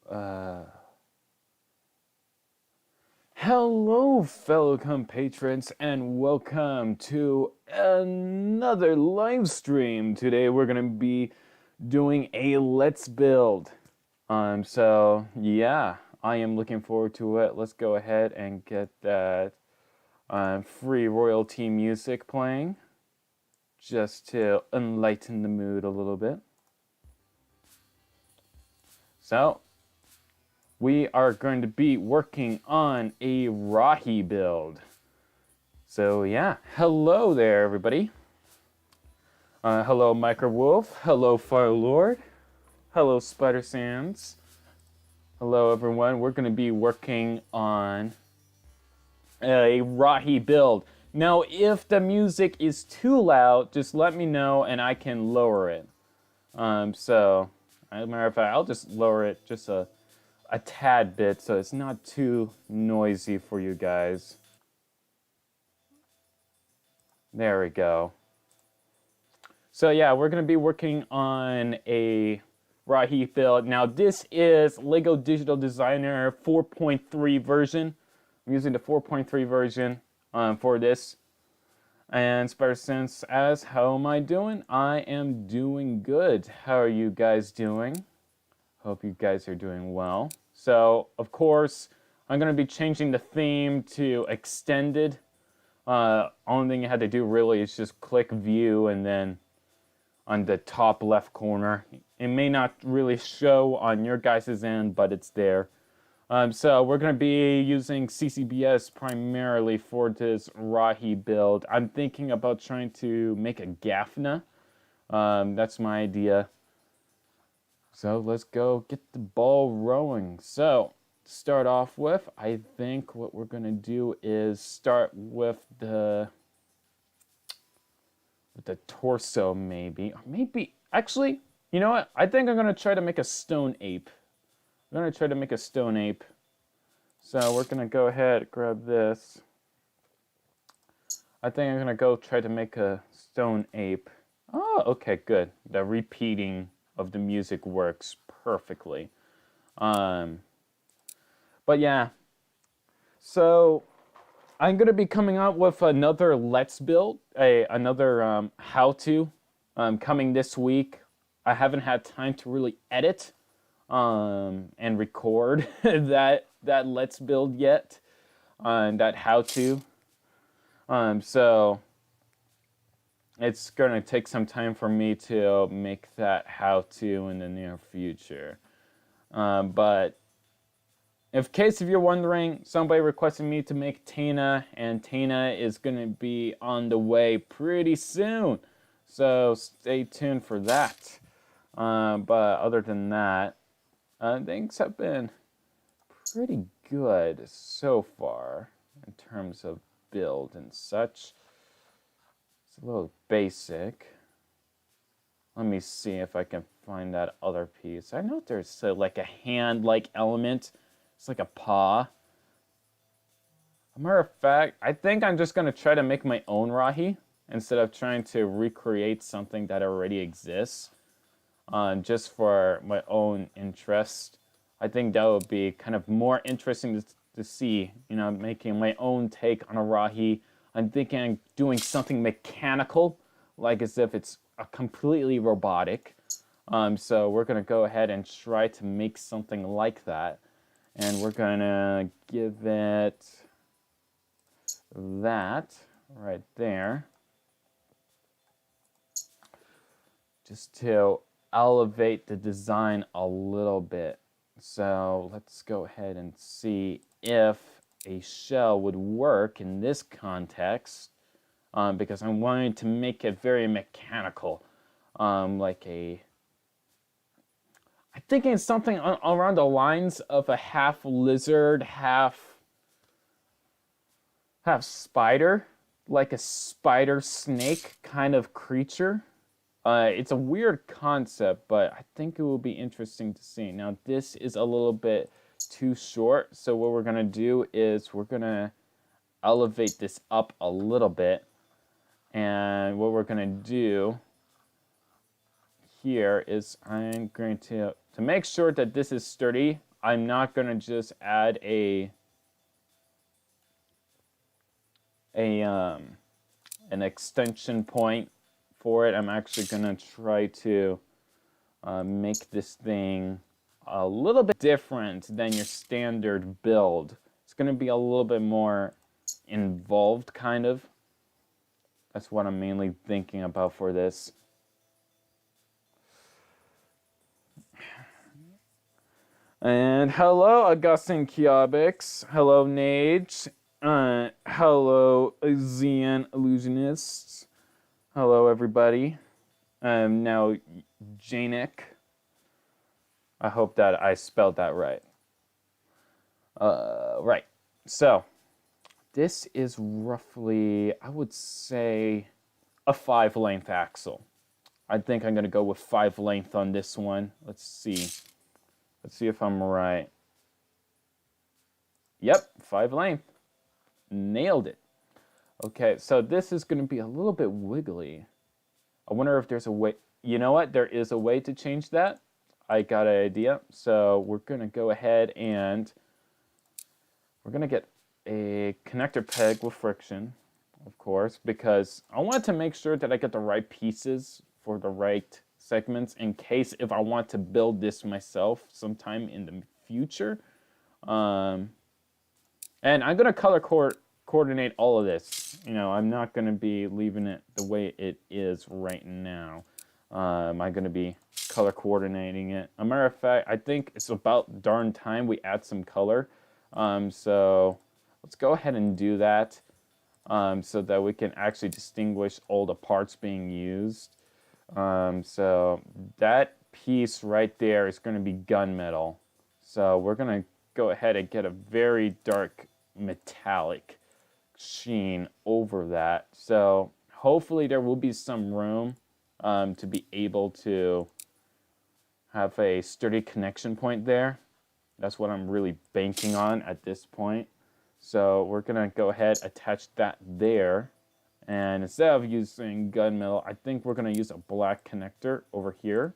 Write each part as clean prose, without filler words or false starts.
Uh, Hello, fellow compatriots, and welcome to another live stream. Today we're gonna be doing a Let's Build. Yeah, I am looking forward to it. Let's go ahead and get that free royalty music playing, just to enlighten the mood a little bit. So, we are going to be working on a Rahi build. So yeah, hello there, everybody. Hello, Microwolf. Hello, Firelord. Hello, Spider Sands. Hello, everyone. We're going to be working on a Rahi build. Now, if the music is too loud, just let me know and I can lower it. As a matter of fact, I'll just lower it just a tad bit so it's not too noisy for you guys. There we go. So yeah, we're going to be working on a Rahi build. Now this is Lego Digital Designer 4.3 version. I'm using the 4.3 version for this. And SpiderSense asks, how am I doing? I am doing good. How are you guys doing? Hope you guys are doing well. So, of course, I'm going to be changing the theme to extended. Only thing you had to do really is just click view and then on the top left corner. It may not really show on your guys' end, but it's there. So we're going to be using CCBS primarily for this Rahi build. I'm thinking about trying to make a GAFNA. That's my idea. So let's go get the ball rolling. So to start off with, I think what we're going to do is start with the torso, maybe. Actually, you know what? I think I'm going to try to make a stone ape. I'm going to try to make a stone ape. So we're going to go ahead, grab this. I think I'm going to go try to make a stone ape. Oh, okay, good. The repeating of the music works perfectly. But yeah. So I'm going to be coming out with another Let's Build, another how-to coming this week. I haven't had time to really edit and record that Let's Build yet, that how-to. So it's going to take some time for me to make that how-to in the near future. But in case if you're wondering, somebody requested me to make Tana, and Tana is going to be on the way pretty soon. So stay tuned for that. But other than that, things have been pretty good so far in terms of build and such. It's a little basic. Let me see if I can find that other piece. I know there's like a hand-like element. It's like a paw. As a matter of fact, I think I'm just going to try to make my own Rahi instead of trying to recreate something that already exists. Just for my own interest. I think that would be kind of more interesting to see, you know, making my own take on a Rahi. I'm thinking of doing something mechanical, like as if it's a completely robotic. So we're going to go ahead and try to make something like that. And we're going to give it that right there. Just to elevate the design a little bit. So let's go ahead and see if a shell would work in this context, because I'm wanting to make it very mechanical, like I'm thinking something around the lines of a half lizard, half spider, like a spider snake kind of creature. It's a weird concept, but I think it will be interesting to see. Now, this is a little bit too short, so what we're going to do is we're going to elevate this up a little bit. And what we're going to do here is I'm going to make sure that this is sturdy, I'm not going to just add an extension point for it. I'm actually going to try to make this thing a little bit different than your standard build. It's going to be a little bit more involved, kind of. That's what I'm mainly thinking about for this. And hello, Augustine Kiobix. Hello, Nage. Hello, Xeon Illusionists. Hello, everybody. Now, Janik. I hope that I spelled that right. Right. So, this is roughly, I would say, a 5-length axle. I think I'm going to go with 5 length on this one. Let's see. Let's see if I'm right. Yep, 5 length. Nailed it. Okay, so this is going to be a little bit wiggly. I wonder if there's a way. You know what? There is a way to change that. I got an idea. So we're going to go ahead and we're going to get a connector peg with friction, of course, because I want to make sure that I get the right pieces for the right segments in case if I want to build this myself sometime in the future. And I'm going to color coordinate all of this. You know, I'm not going to be leaving it the way it is right now. I'm going to be color coordinating it. As a matter of fact, I think it's about darn time we add some color. So let's go ahead and do that so that we can actually distinguish all the parts being used. So that piece right there is going to be gunmetal. So we're going to go ahead and get a very dark metallic sheen over that. So hopefully there will be some room to be able to have a sturdy connection point there. That's what I'm really banking on at this point. So we're going to go ahead, attach that there. And instead of using gunmetal, I think we're going to use a black connector over here.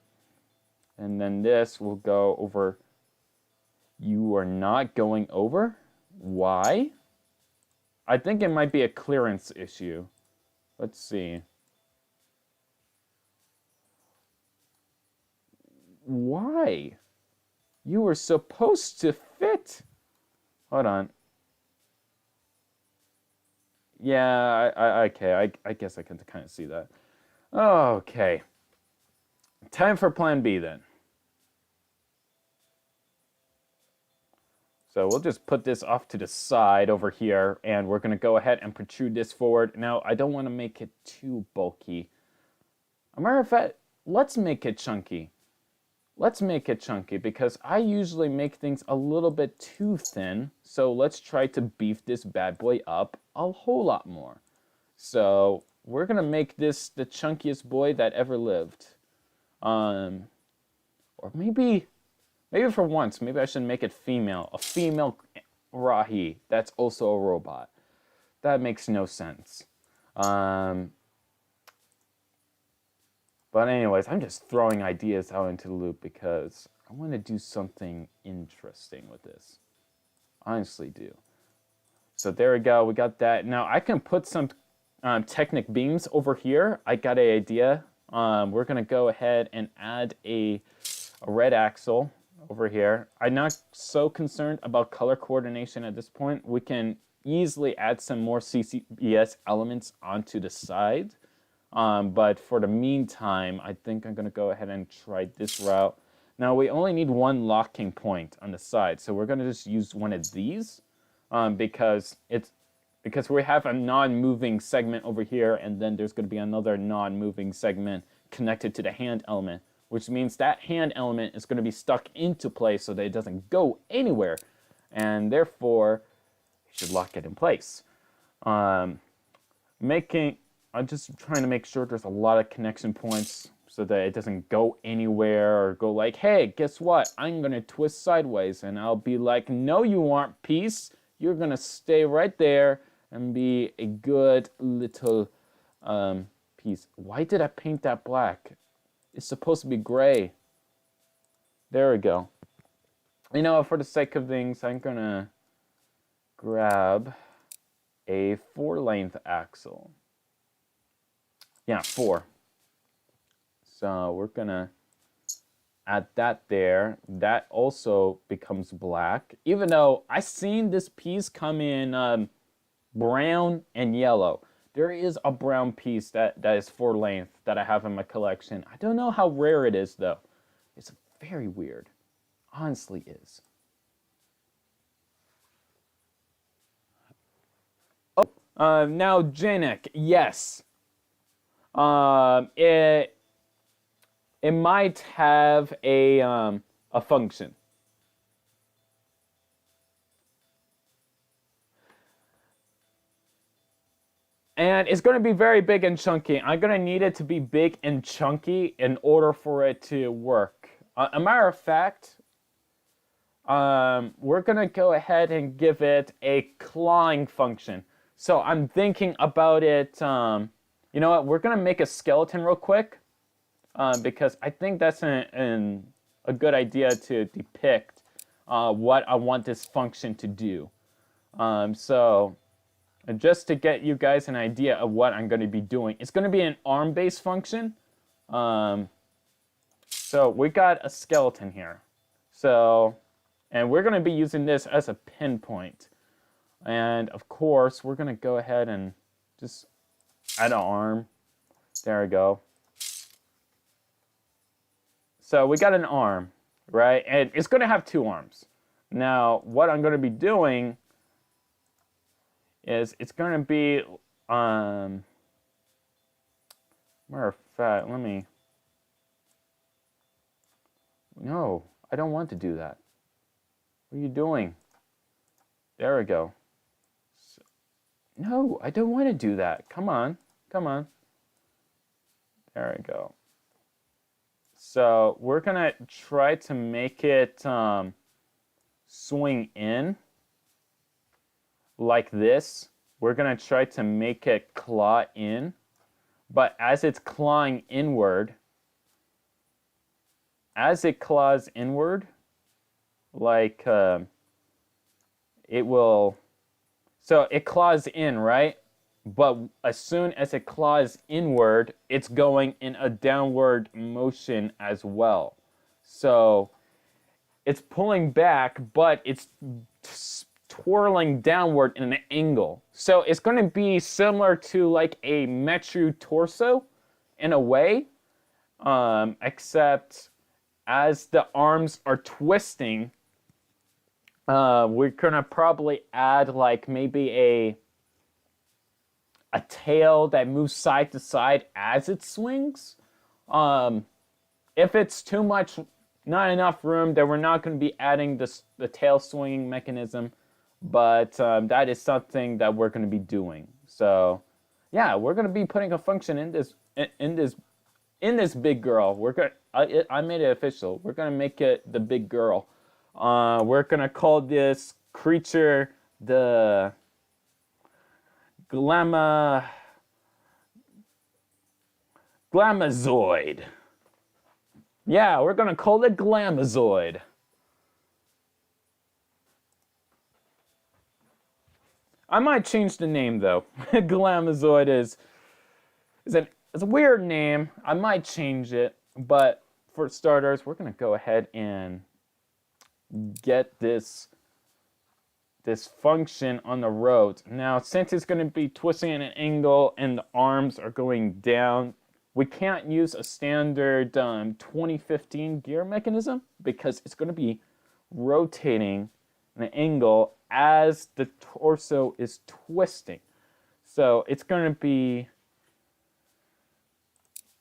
And then this will go over. You are not going over? Why? I think it might be a clearance issue. Let's see. Why? You were supposed to fit. Hold on. Yeah, okay. I guess I can kind of see that. Okay. Time for plan B then. So we'll just put this off to the side over here, and we're going to go ahead and protrude this forward. Now, I don't want to make it too bulky. As a matter of fact, let's make it chunky. Let's make it chunky because I usually make things a little bit too thin. So let's try to beef this bad boy up a whole lot more. So we're going to make this the chunkiest boy that ever lived. Or maybe for once, maybe I should make it female. A female Rahi that's also a robot. That makes no sense. But anyways, I'm just throwing ideas out into the loop because I want to do something interesting with this. Honestly do. So there we go. We got that. Now I can put some Technic beams over here. I got an idea. We're going to go ahead and add a red axle over here. I'm not so concerned about color coordination at this point. We can easily add some more CCBS elements onto the side. But for the meantime, I think I'm going to go ahead and try this route. Now, we only need one locking point on the side. So we're going to just use one of these because we have a non-moving segment over here, and then there's going to be another non-moving segment connected to the hand element, which means that hand element is going to be stuck into place so that it doesn't go anywhere. And therefore, you should lock it in place. I'm just trying to make sure there's a lot of connection points so that it doesn't go anywhere or go like, hey, guess what? I'm going to twist sideways. And I'll be like, no, you aren't, piece. You're going to stay right there and be a good little piece. Why did I paint that black? It's supposed to be gray. There we go. You know, for the sake of things, I'm gonna grab a 4-length axle. Yeah, 4. So we're gonna add that there. That also becomes black, even though I seen this piece come in brown and yellow. There is a brown piece that is 4-length that I have in my collection. I don't know how rare it is though. It's very weird. Honestly is. Now Janek, yes. It might have a function. And it's going to be very big and chunky. I'm going to need it to be big and chunky in order for it to work. A matter of fact, we're going to go ahead and give it a clawing function. So I'm thinking about it. You know what? We're going to make a skeleton real quick because I think that's a good idea to depict what I want this function to do. So just to get you guys an idea of what I'm going to be doing, it's going to be an arm-based function. So we got a skeleton here. And we're going to be using this as a pinpoint. And of course, we're going to go ahead and just add an arm. There we go. So we got an arm, right? And it's going to have 2 arms. Now, what I'm going to be doing is it's going to be, matter of fact, no, I don't want to do that. What are you doing? There we go. So, no, I don't want to do that. Come on. There we go. So we're going to try to make it swing in like this. We're going to try to make it claw in. But as it's clawing inward, as it claws inward, like it will, so it claws in, right? But as soon as it claws inward, it's going in a downward motion as well. So it's pulling back, but it's twirling downward in an angle. So it's going to be similar to like a Metru torso in a way, except as the arms are twisting, we're going to probably add like maybe a tail that moves side to side as it swings. If it's too much, not enough room, then we're not going to be adding the tail swinging mechanism. But that is something that we're going to be doing. So, yeah, we're going to be putting a function in this big girl. I made it official. We're going to make it the big girl. We're going to call this creature the Glamazoid. Yeah, we're going to call it Glamazoid. I might change the name though. Glamazoid is a weird name. I might change it, but for starters, we're gonna go ahead and get this function on the road. Now, since it's gonna be twisting at an angle and the arms are going down, we can't use a standard 2015 gear mechanism because it's gonna be rotating an angle as the torso is twisting. So it's going to be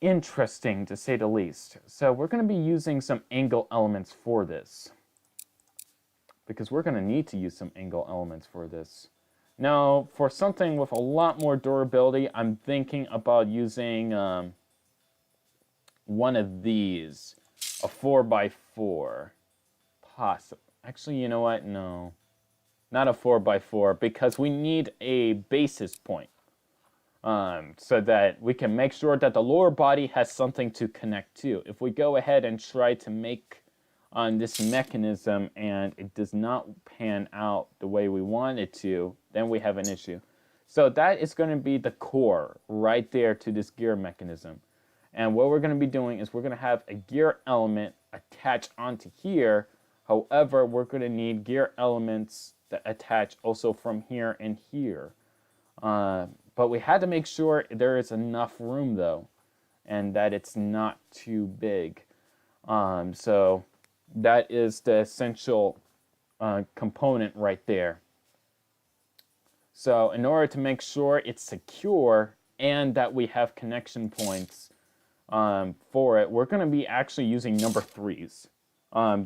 interesting to say the least. So we're going to be using some angle elements for this, because we're going to need to use some angle elements for this. Now, for something with a lot more durability, I'm thinking about using one of these, a 4x4. Possible. Actually, you know what? No. Not a 4x4, because we need a basis point so that we can make sure that the lower body has something to connect to. If we go ahead and try to make on this mechanism and it does not pan out the way we want it to, then we have an issue. So that is going to be the core right there to this gear mechanism. And what we're going to be doing is we're going to have a gear element attached onto here. However, we're going to need gear elements that attach also from here and here. But we had to make sure there is enough room though, and that it's not too big. So that is the essential component right there. So in order to make sure it's secure and that we have connection points for it, we're going to be actually using number 3s.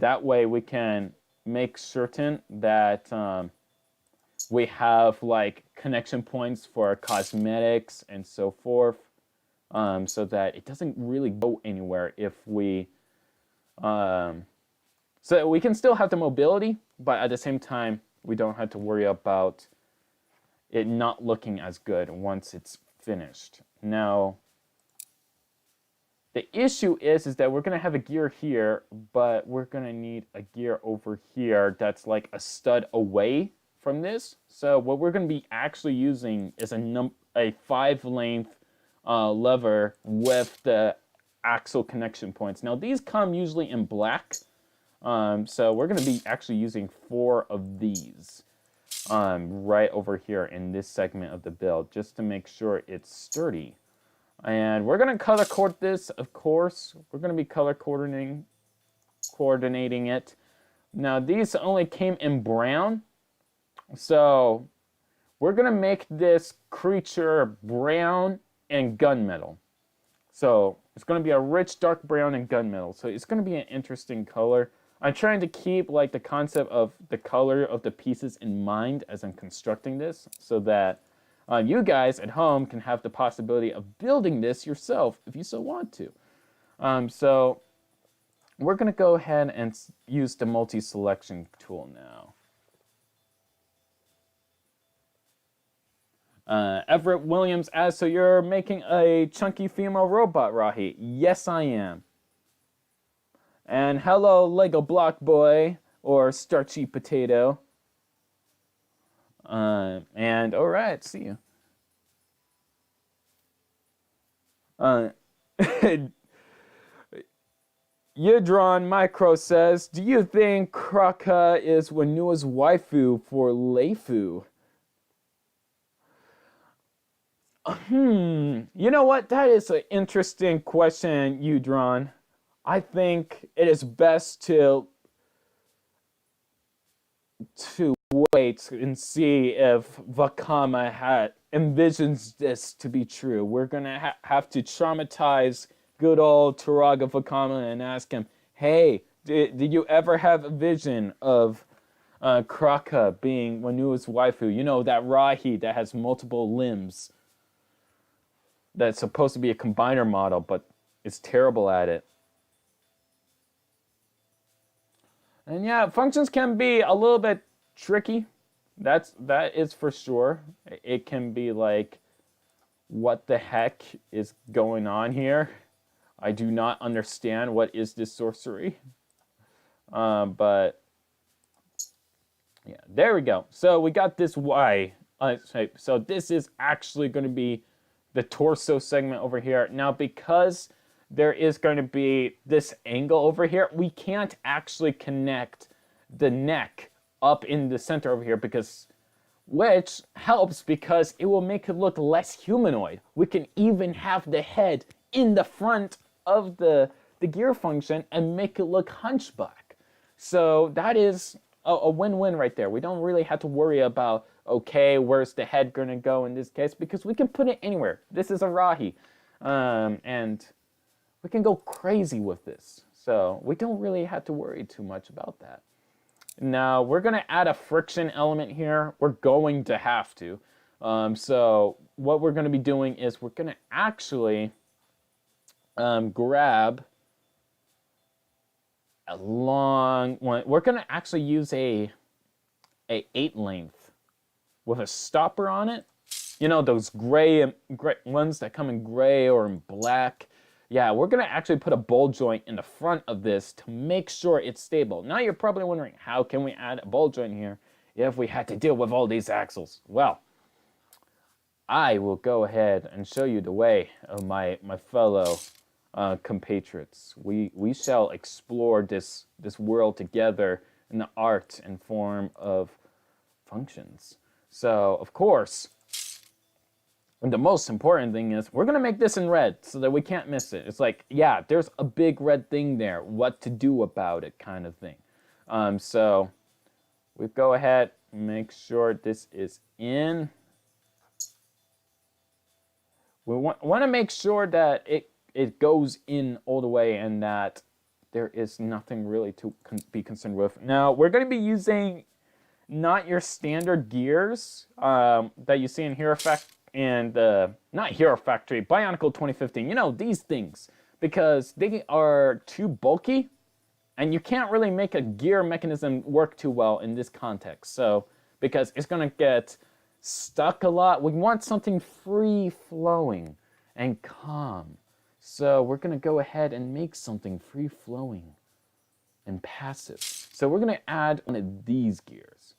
That way we can make certain that we have like connection points for cosmetics and so forth, so that it doesn't really go anywhere if we so we can still have the mobility, but at the same time we don't have to worry about it not looking as good once it's finished. Now the issue is that we're going to have a gear here, but we're going to need a gear over here that's like a stud away from this. So what we're going to be actually using is a 5-length lever with the axle connection points. Now these come usually in black, so we're going to be actually using 4 of these right over here in this segment of the build, just to make sure it's sturdy. And we're going to color coordinate this, of course. We're going to be color coordinating it. Now these only came in brown, so we're going to make this creature brown and gunmetal. So it's going to be a rich dark brown and gunmetal. So it's going to be an interesting color. I'm trying to keep like the concept of the color of the pieces in mind as I'm constructing this, so that you guys at home can have the possibility of building this yourself if you so want to. So we're going to go ahead and use the multi-selection tool now. Everett Williams asks, so you're making a chunky female robot, Rahi? Yes, I am. And hello, Lego Block Boy, or Starchy Potato. And all right, see you. Yudron Micro says, do you think Kraka is Wanua's waifu for Leifu? You know what? That is an interesting question, Yudron. I think it is best to wait and see if Vakama envisions this to be true. We're going to have to traumatize good old Turaga Vakama and ask him, hey, did you ever have a vision of Kraka being Wanua's waifu? You know, that Rahi that has multiple limbs. That's supposed to be a combiner model, but is terrible at it. And yeah, functions can be a little bit tricky. That is for sure. It can be like, what the heck is going on here? I do not understand what is this sorcery. But yeah, there we go. So we got this Y. So this is actually going to be the torso segment over here. Now, because there is going to be this angle over here, we can't actually connect the neck up in the center over here, which helps because it will make it look less humanoid. We can even have the head in the front of the gear function and make it look hunchback. So that is a win-win right there. We don't really have to worry about, okay, where's the head going to go in this case, because we can put it anywhere. This is a Rahi. And we can go crazy with this. So we don't really have to worry too much about that. Now, we're going to add a friction element here. We're going to have to. So what we're going to be doing is we're going to actually grab a long one. We're going to actually use a 8-length with a stopper on it. You know, those gray ones that come in gray or in black. Yeah, we're going to actually put a ball joint in the front of this to make sure it's stable. Now you're probably wondering, how can we add a ball joint here if we had to deal with all these axles? Well, I will go ahead and show you the way of my fellow compatriots. We shall explore this world together in the art and form of functions. So, of course, the most important thing is we're going to make this in red so that we can't miss it. It's like, yeah, there's a big red thing there. What to do about it kind of thing. So we go ahead, make sure this is in. We want to make sure that it goes in all the way and that there is nothing really to be concerned with. Now, we're going to be using not your standard gears that you see in Hero Factory and not Hero Factory, Bionicle 2015. You know, these things, because they are too bulky and you can't really make a gear mechanism work too well in this context. So, because it's going to get stuck a lot, we want something free-flowing and calm. So we're going to go ahead and make something free-flowing and passive. So we're going to add one of these gears.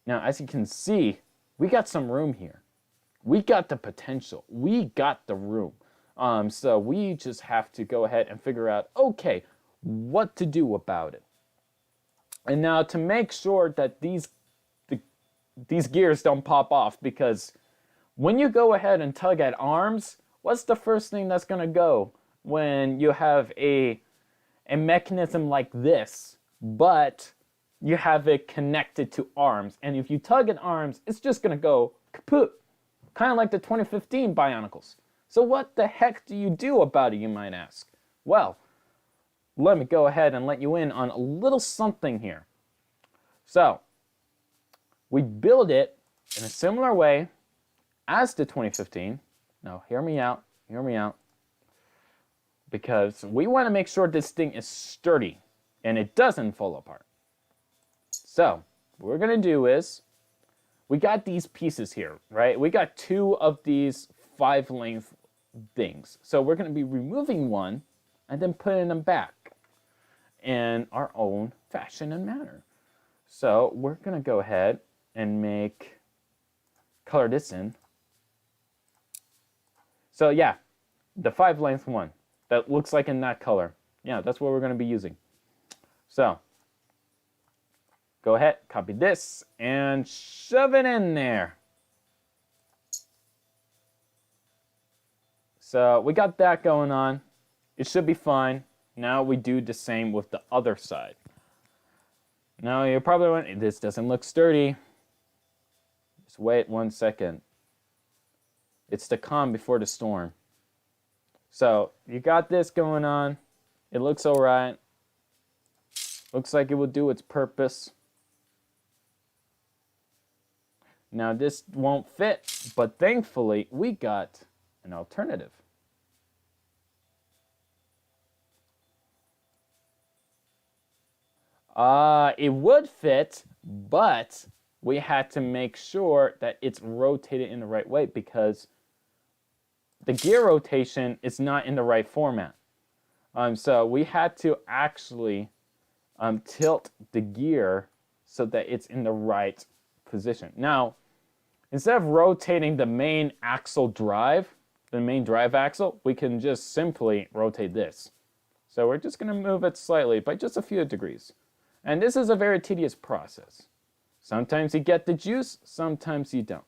Now, as you can see, we got some room here. We got the potential. We got the room. So we just have to go ahead and figure out, okay, what to do about it. And now to make sure that these gears don't pop off, because when you go ahead and tug at arms, what's the first thing that's going to go when you have a mechanism like this, but you have it connected to arms? And if you tug at arms, it's just going to go kaput, kind of like the 2015 Bionicles. So what the heck do you do about it, you might ask? Well, let me go ahead and let you in on a little something here. So, we build it in a similar way as the 2015. Now, hear me out, because we want to make sure this thing is sturdy and it doesn't fall apart. So, what we're going to do is, we got these pieces here, right? We got 2 of these 5-length things. So we're going to be removing one and then putting them back in our own fashion and manner. So we're going to go ahead and color this in. So yeah, the 5-length one that looks like in that color. Yeah, that's what we're going to be using. So go ahead, copy this, and shove it in there. So we got that going on. It should be fine. Now we do the same with the other side. Now you're probably wondering, this doesn't look sturdy. Just wait 1 second. It's the calm before the storm. So you got this going on. It looks all right. Looks like it will do its purpose. Now this won't fit, but thankfully we got an alternative. It would fit, but we had to make sure that it's rotated in the right way because the gear rotation is not in the right format. So we had to actually tilt the gear so that it's in the right position. Now, instead of rotating the main axle drive, the main drive axle, we can just simply rotate this. So we're just going to move it slightly by just a few degrees. And this is a very tedious process. Sometimes you get the juice, sometimes you don't.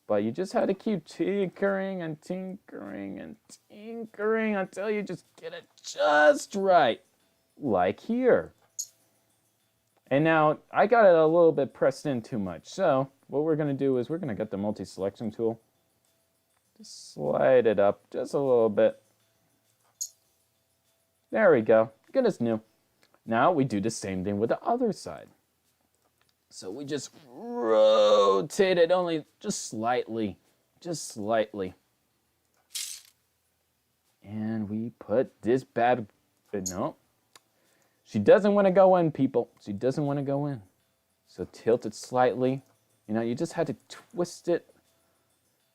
But you just have to keep tinkering and tinkering and tinkering until you just get it just right, like here. And now, I got it a little bit pressed in too much. So, what we're going to do is we're going to get the multi-selection tool. Just slide it up just a little bit. There we go. Good as new. Now, we do the same thing with the other side. So, we just rotate it only just slightly. Just slightly. And we put this bad... No. She doesn't want to go in, people. She doesn't want to go in. So tilt it slightly. You know, you just had to twist it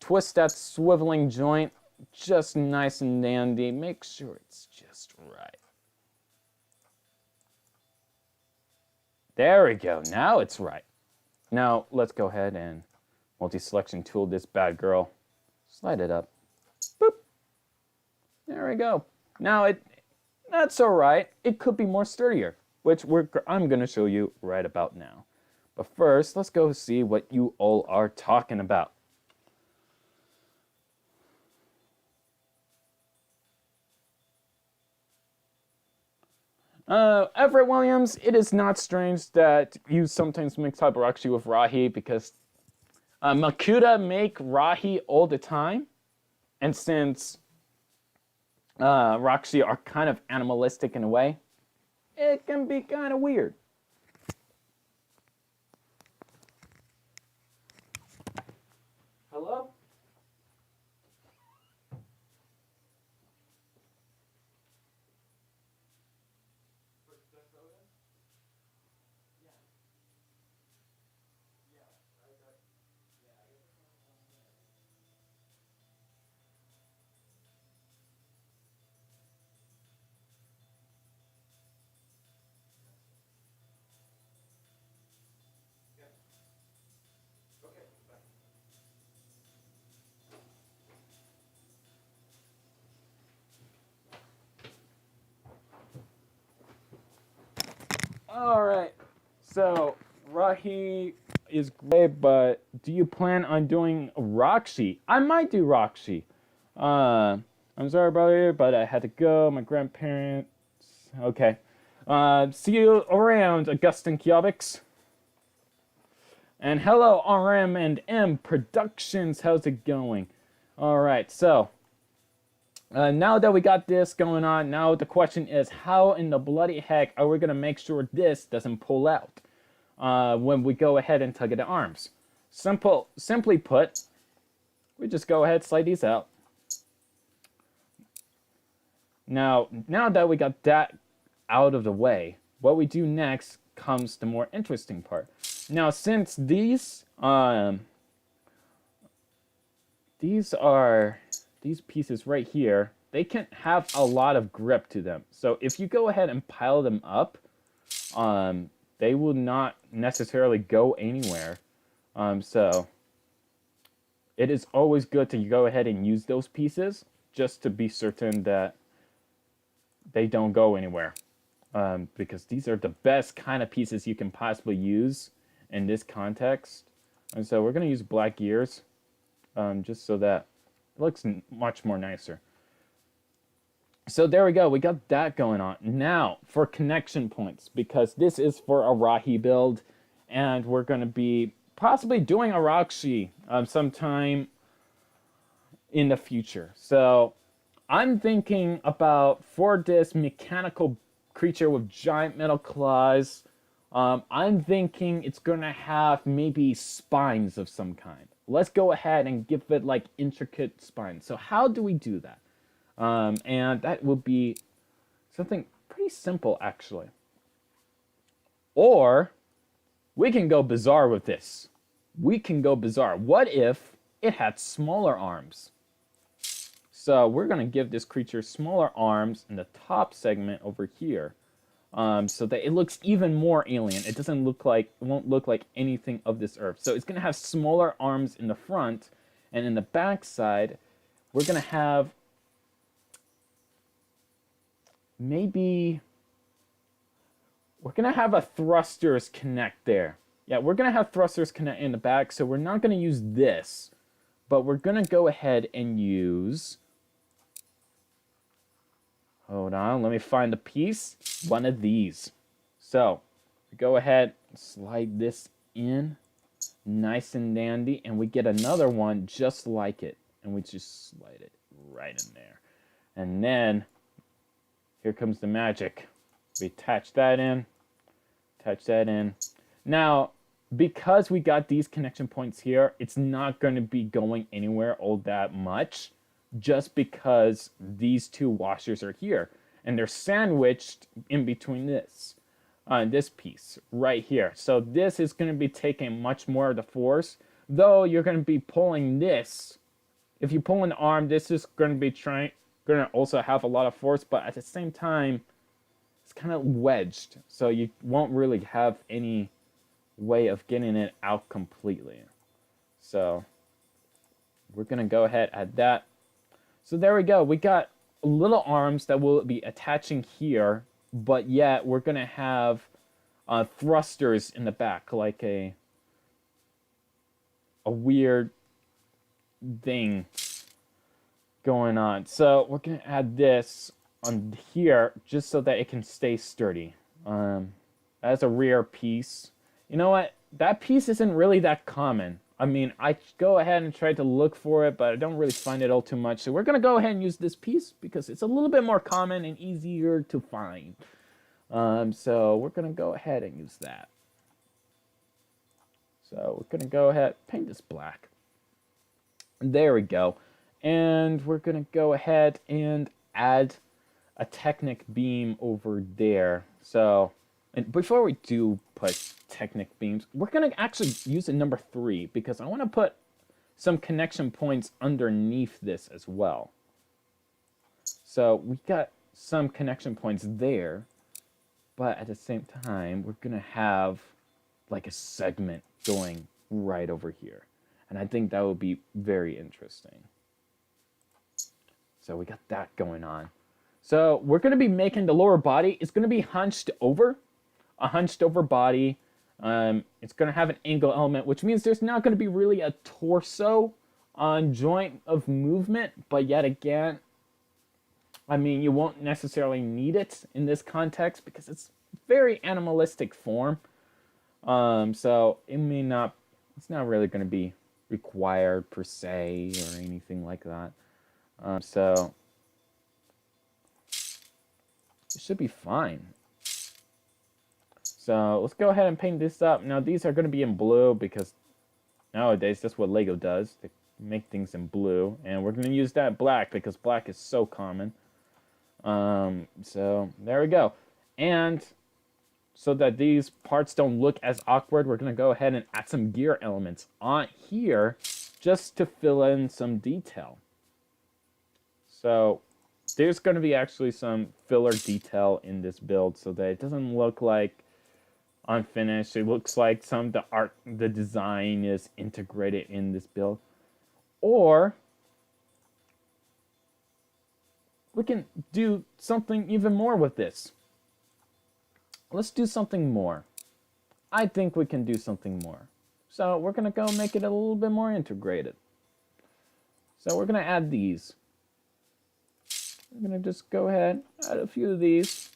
Twist that swiveling joint just nice and dandy. Make sure it's just right. There we go. Now it's right. Now let's go ahead and multi-selection tool this bad girl. Slide it up. Boop. There we go. Now that's all right. It could be more sturdier, which I'm going to show you right about now. But first, let's go see what you all are talking about. Everett Williams, it is not strange that you sometimes mix up Rakshi with Rahi because Makuta make Rahi all the time. And since Rakshi are kind of animalistic in a way, it can be kind of weird. Hello? Alright, so Rahi is great, but do you plan on doing Rakshi? I might do Rakshi. I'm sorry, brother, but I had to go. My grandparents. Okay. See you around, Augustine Kiobics. And hello, RM&M Productions. How's it going? Alright, so now that we got this going on, now the question is, how in the bloody heck are we going to make sure this doesn't pull out when we go ahead and tug at the arms? Simply put, we just go ahead, slide these out. Now that we got that out of the way, what we do next comes the more interesting part. Now, since these pieces right here, they can have a lot of grip to them. So if you go ahead and pile them up, they will not necessarily go anywhere. So it is always good to go ahead and use those pieces just to be certain that they don't go anywhere. Because these are the best kind of pieces you can possibly use in this context. And so we're going to use black gears just so that it looks much more nicer. So there we go. We got that going on. Now for connection points, because this is for a Rahi build, and we're going to be possibly doing a Rakshi sometime in the future. So I'm thinking about, for this mechanical creature with giant metal claws, I'm thinking it's going to have maybe spines of some kind. Let's go ahead and give it like intricate spines. So how do we do that? And that will be something pretty simple, actually. Or we can go bizarre with this. We can go bizarre. What if it had smaller arms? So we're going to give this creature smaller arms in the top segment over here. So that it looks even more alien. It won't look like anything of this earth. So it's going to have smaller arms in the front, and in the back side, we're going to have we're going to have a thrusters connect there. Yeah, we're going to have thrusters connect in the back, so we're not going to use this, but we're going to go ahead and use, hold on, let me find the piece. One of these. So, we go ahead, slide this in, nice and dandy, and we get another one just like it. And we just slide it right in there. And then, here comes the magic. We attach that in, attach that in. Now, because we got these connection points here, it's not going to be going anywhere all that much, just because these two washers are here. And they're sandwiched in between this piece right here. So this is going to be taking much more of the force, though you're going to be pulling this if you pull an arm, this is going to be going to also have a lot of force, but at the same time, it's kind of wedged, so you won't really have any way of getting it out completely. So we're going to go ahead and add that. So there we go. We got little arms that will be attaching here, but yet we're going to have thrusters in the back, like a weird thing going on. So we're going to add this on here just so that it can stay sturdy. That's a rare piece. You know what? That piece isn't really that common. I mean, I go ahead and try to look for it, but I don't really find it all too much. So we're going to go ahead and use this piece because it's a little bit more common and easier to find. So we're going to go ahead and use that. So we're going to go ahead, paint this black. There we go. And we're going to go ahead and add a Technic beam over there. So, and before we do put Technic beams, we're going to actually use a number 3 because I want to put some connection points underneath this as well. So we got some connection points there, but at the same time, we're going to have like a segment going right over here. And I think that would be very interesting. So we got that going on. So we're going to be making the lower body. It's going to be hunched over. A hunched over body. It's going to have an angle element, which means there's not going to be really a torso joint of movement. But yet again, I mean, you won't necessarily need it in this context because it's very animalistic form. So it may not, it's not really going to be required per se or anything like that. So it should be fine. So let's go ahead and paint this up. Now these are going to be in blue because nowadays that's what Lego does. They make things in blue. And we're going to use that black because black is so common. So there we go. And so that these parts don't look as awkward, we're going to go ahead and add some gear elements on here just to fill in some detail. So there's going to be actually some filler detail in this build so that it doesn't look like unfinished. It looks like some of the art, the design is integrated in this build. Or we can do something even more with this. Let's do something more. I think we can do something more. So we're going to go make it a little bit more integrated. So we're going to add these. I'm going to just go ahead, add a few of these.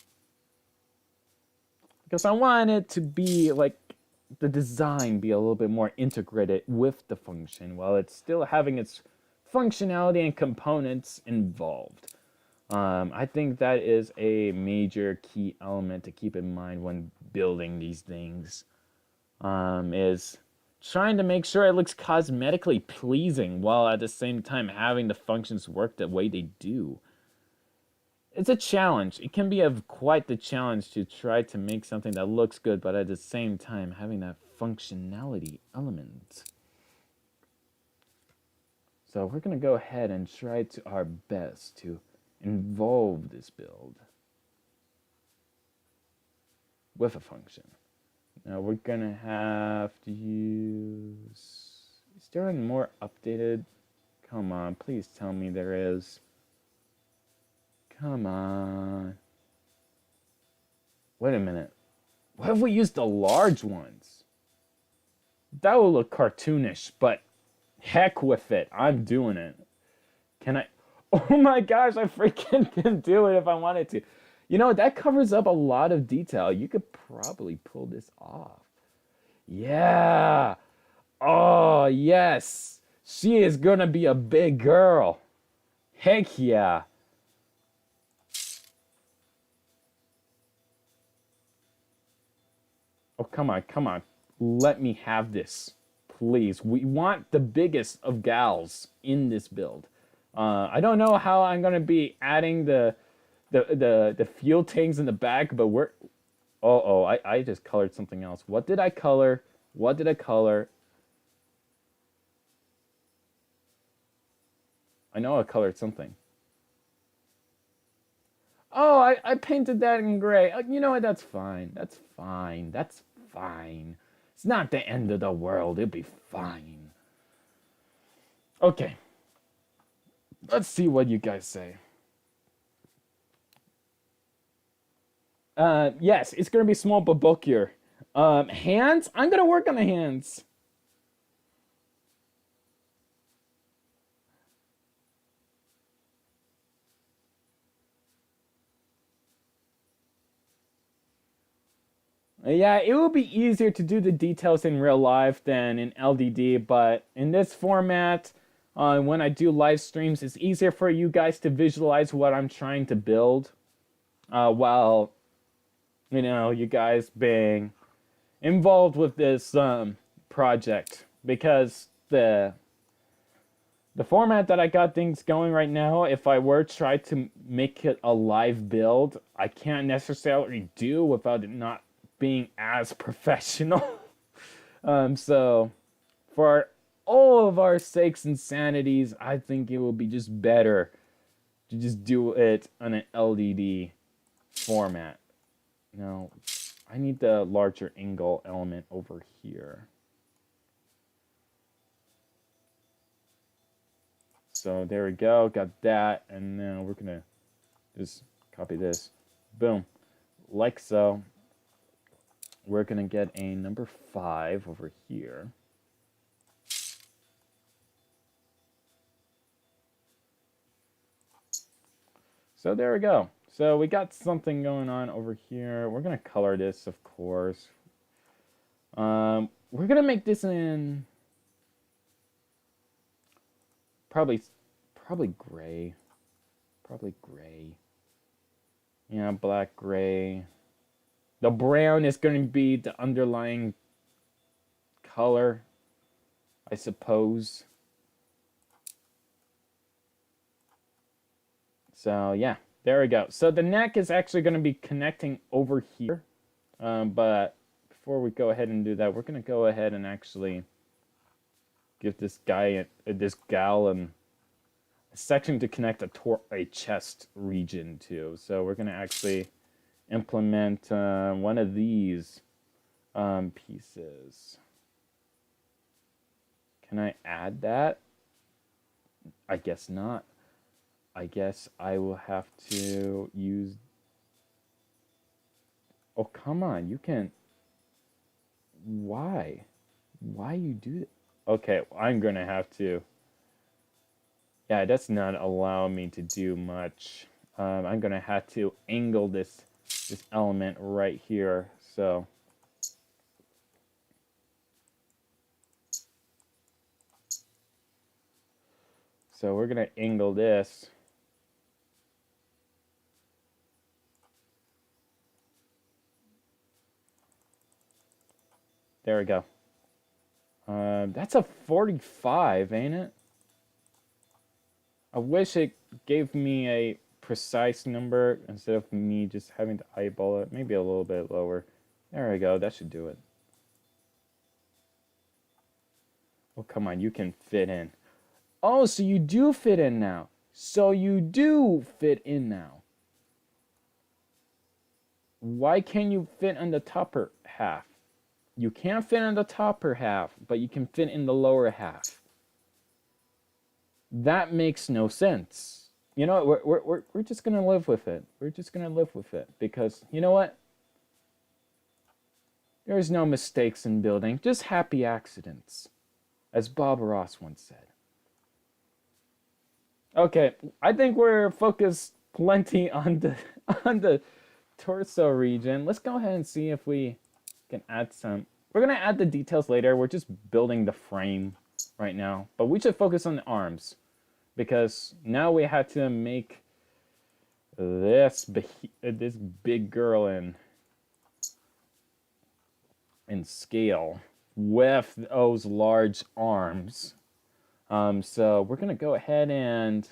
Because I want it to be like the design be a little bit more integrated with the function while it's still having its functionality and components involved. I think that is a major key element to keep in mind when building these things. Is trying to make sure it looks cosmetically pleasing while at the same time having the functions work the way they do. It's a challenge. It can be quite the challenge to try to make something that looks good, but at the same time having that functionality element. So we're going to go ahead and try to our best to involve this build with a function. Now we're going to have to use... Is there a more updated... Come on, please tell me there is... Come on. Wait a minute. What if we used the large ones? That will look cartoonish, but heck with it. I'm doing it. Can I? Oh my gosh, I freaking can do it if I wanted to. You know, that covers up a lot of detail. You could probably pull this off. Yeah. Oh, yes. She is gonna be a big girl. Heck yeah. Oh, come on, come on. Let me have this, please. We want the biggest of gals in this build. I don't know how I'm going to be adding the fuel tanks in the back, but we're... I just colored something else. What did I color? What did I color? I know I colored something. Oh, I painted that in gray. You know what? That's fine. That's fine. That's fine. It's not the end of the world. It'll be fine. Okay. Let's see what you guys say. Yes, it's gonna be small but bulkier. Hands? I'm gonna work on the hands. Yeah, it will be easier to do the details in real life than in LDD, but in this format, when I do live streams, it's easier for you guys to visualize what I'm trying to build, while, you guys being involved with this project, because the format that I got things going right now, if I were to try to make it a live build, I can't necessarily do without it not being as professional. So for all of our sakes and sanities, I think it will be just better to just do it on an LDD format. Now, I need the larger angle element over here. So there we go, got that, and now we're gonna just copy this. Boom. Like so. We're gonna get a number 5 over here. So there we go. So we got something going on over here. We're gonna color this, of course. We're gonna make this in probably gray. Probably gray. Yeah, black, gray. The brown is going to be the underlying color, I suppose. So yeah, there we go. So the neck is actually going to be connecting over here. But before we go ahead and do that, we're going to go ahead and actually give this guy, this gal, a section to connect a chest region to. So we're going to actually implement one of these pieces. Can I add that? I guess not. I guess I will have to use... Oh, come on. You can... Why? Why you do it? Okay, I'm going to have to... Yeah, that's not allowing me to do much. I'm going to have to angle this element right here. So we're going to angle this. There we go. That's a 45, ain't it? I wish it gave me a precise number instead of me just having to eyeball it. Maybe a little bit lower. There we go. That should do it. Oh, come on. You can fit in. Oh, so you do fit in now. So you do fit in now. Why can't you fit on the topper half? You can't fit in the topper half, but you can fit in the lower half. That makes no sense. You know what? We're just gonna live with it. We're just gonna live with it because you know what? There's no mistakes in building, just happy accidents, as Bob Ross once said. Okay, I think we're focused plenty on the torso region. Let's go ahead and see if we can add some. We're gonna add the details later. We're just building the frame right now, but we should focus on the arms because now we have to make this big girl in scale with those large arms. So we're gonna go ahead and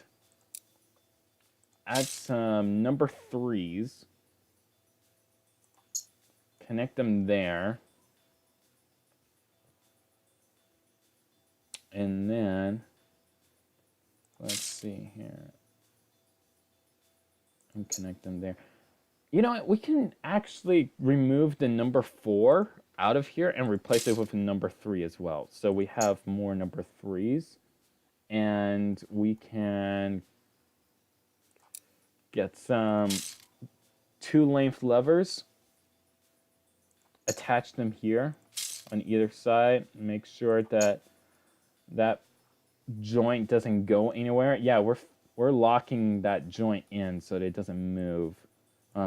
add some number 3s. Connect them there. And then let's see here. And connect them there. You know what? We can actually remove the number 4 out of here and replace it with a number 3 as well. So we have more number 3s. And we can get some 2-length levers. Attach them here on either side. Make sure that that joint doesn't go anywhere. Yeah, we're locking that joint in so that it doesn't move,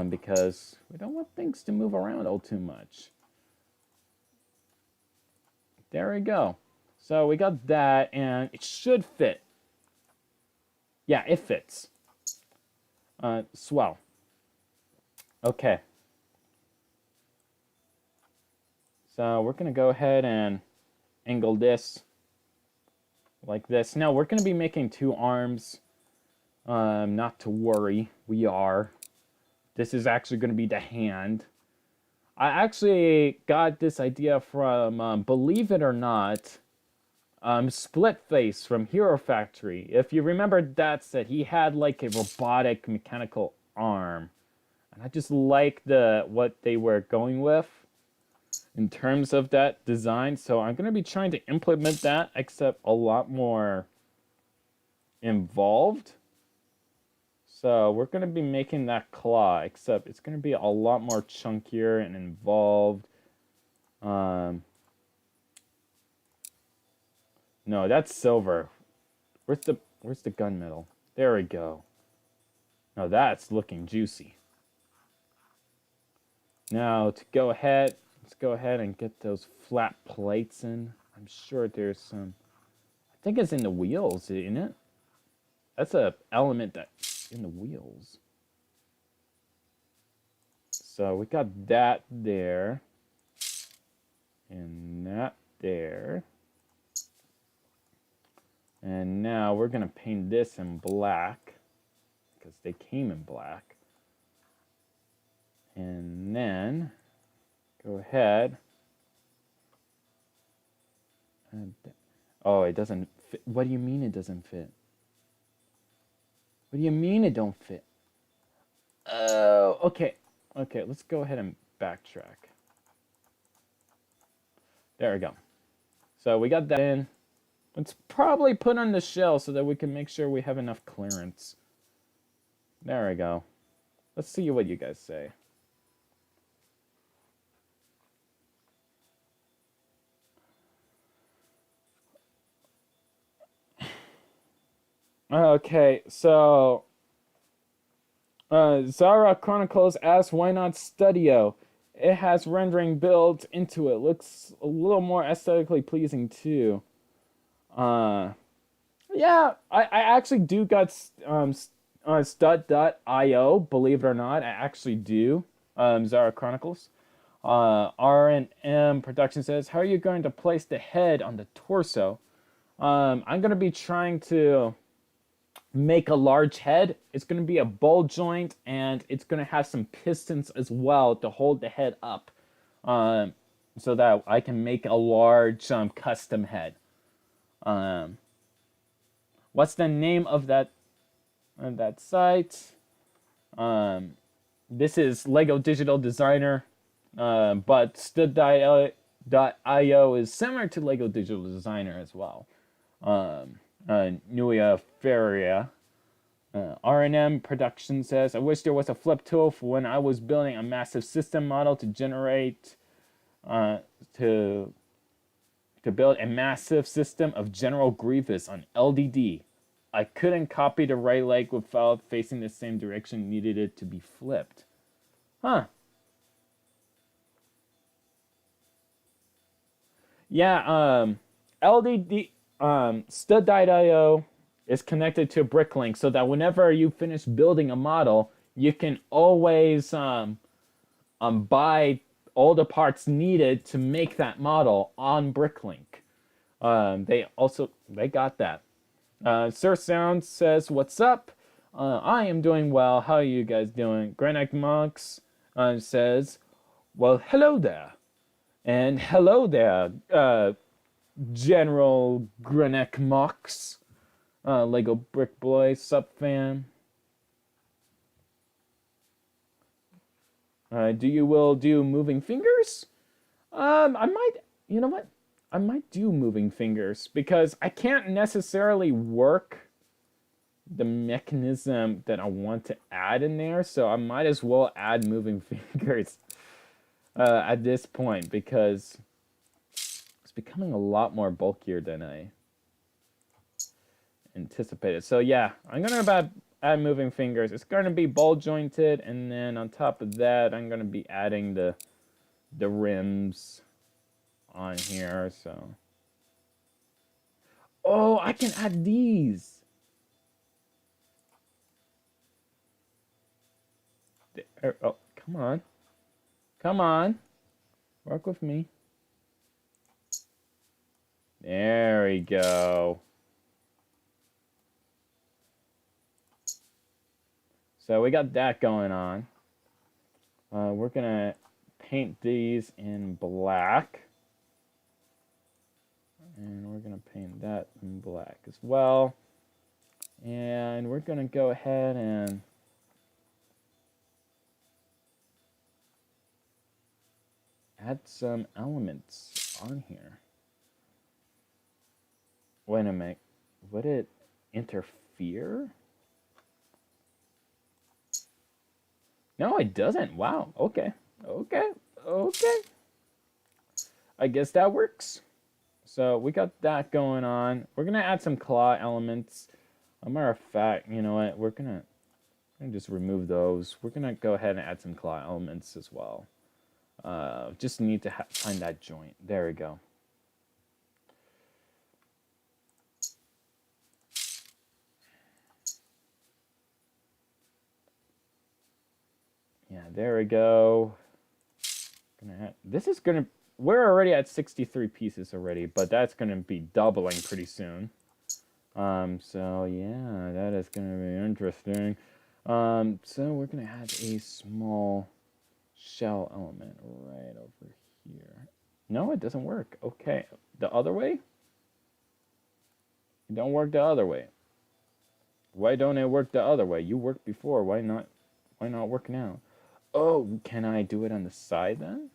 because we don't want things to move around all too much. There we go. So we got that, and it should fit. Yeah, it fits. Swell. Okay. So we're going to go ahead and angle this like this. Now we're going to be making 2 arms. Not to worry, we are. This is actually going to be the hand. I actually got this idea from, believe it or not, Split Face from Hero Factory. If you remember that set, he had like a robotic mechanical arm. And I just like what they were going with in terms of that design. So I'm going to be trying to implement that, except a lot more involved. So we're going to be making that claw, except it's going to be a lot more chunkier and involved. No, that's silver. Where's the gunmetal? There we go. Now that's looking juicy. Now to go ahead, let's go ahead and get those flat plates in. I'm sure there's some. I think it's in the wheels, isn't it? That's a element that's in the wheels. So we got that there. And that there. And now we're going to paint this in black, because they came in black. And then go ahead. And, oh, it doesn't fit. What do you mean it doesn't fit? What do you mean it don't fit? Oh, okay. Okay, let's go ahead and backtrack. There we go. So we got that in. Let's probably put on the shell so that we can make sure we have enough clearance. There we go. Let's see what you guys say. Okay, so Zara Chronicles asks, why not Studio? It has rendering built into it. Looks a little more aesthetically pleasing too. Yeah, I actually do got stud.io, believe it or not. I actually do. Zara Chronicles. R&M Production says, how are you going to place the head on the torso? I'm going to be trying to make a large head. It's going to be a ball joint, and it's going to have some pistons as well to hold the head up, so that I can make a large custom head. What's the name of that site? This is Lego Digital Designer, but stud.io is similar to Lego Digital Designer as well. Nuya Feria. R&M Production says, I wish there was a flip tool for when I was building a massive system model to generate, to build a massive system of General Grievous on LDD. I couldn't copy the right leg without facing the same direction, needed it to be flipped. Huh. Yeah, LDD, stud.io is connected to Bricklink, so that whenever you finish building a model, you can always buy all the parts needed to make that model on Bricklink. They got that. Sir Sound says, what's up? I am doing well. How are you guys doing? Granite Monks says, well, hello there. And hello there, General Grenek Mox. Lego Brick Boy, sup fam. Do you will do moving fingers? I might, you know what? I might do moving fingers because I can't necessarily work the mechanism that I want to add in there, so I might as well add moving fingers at this point because it's becoming a lot more bulkier than I anticipated. So yeah, I'm gonna add moving fingers. It's gonna be ball jointed, and then on top of that, I'm gonna be adding the rims on here. So, oh, I can add these. Oh, come on. Come on. Work with me. There we go. So we got that going on. We're going to paint these in black. And we're going to paint that in black as well. And we're going to go ahead and add some elements on here. Wait a minute. Would it interfere? No, it doesn't. Wow. Okay. Okay. Okay. I guess that works. So we got that going on. We're going to add some claw elements. As a matter of fact, you know what? We're going to just remove those. We're going to go ahead and add some claw elements as well. Just need to find that joint. There we go. Yeah, there we go. This is gonna. We're already at 63 pieces already, but that's gonna be doubling pretty soon. So yeah, that is gonna be interesting. So we're gonna add a small shell element right over here. No, it doesn't work. Okay, the other way? It don't work the other way. Why don't it work the other way? You worked before. Why not? Why not work now? Oh, can I do it on the side then?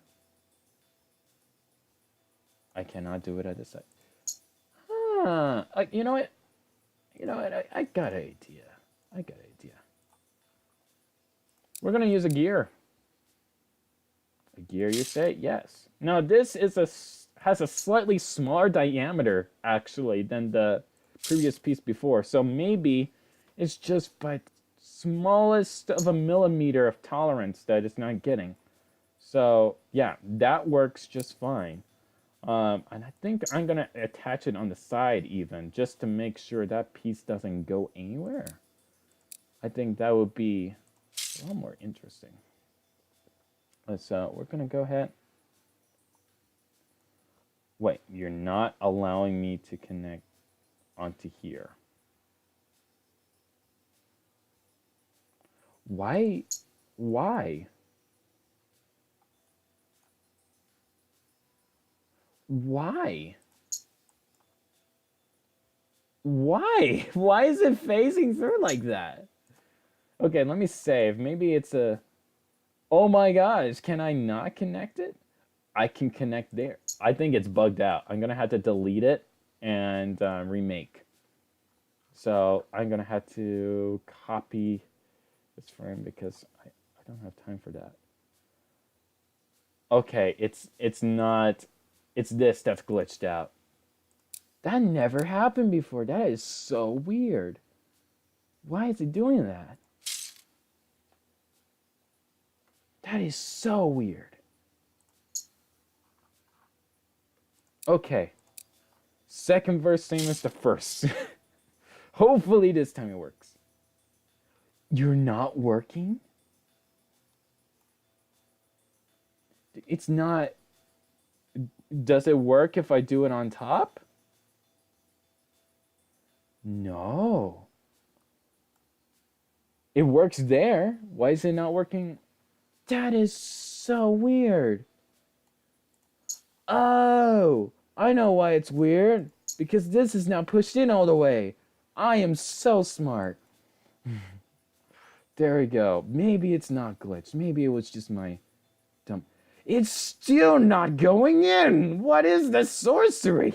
I cannot do it at the side. Huh. You know what? You know what? I got an idea. I got an idea. We're going to use a gear. A gear, you say? Yes. Now, this has a slightly smaller diameter, actually, than the previous piece before. So maybe it's just by smallest of a millimeter of tolerance that it's not getting. So yeah, that works just fine. And I think I'm gonna attach it on the side even, just to make sure that piece doesn't go anywhere. I think that would be a lot more interesting. So we're gonna go ahead. Wait, you're not allowing me to connect onto here. Why? Why? Why? Why? Why is it phasing through like that? Okay, let me save. Maybe it's a... Oh my gosh, can I not connect it? I can connect there. I think it's bugged out. I'm going to have to delete it and remake. So I'm going to have to copy this frame because I don't have time for that. Okay, it's not... It's this that's glitched out. That never happened before. That is so weird. Why is it doing that? That is so weird. Okay. Second verse, same as the first. Hopefully this time it works. You're not working? It's not... Does it work if I do it on top? No. It works there. Why is it not working? That is so weird. Oh, I know why it's weird. Because this is not pushed in all the way. I am so smart. There we go. Maybe it's not glitched. Maybe it was just my dumb... It's still not going in! What is this sorcery?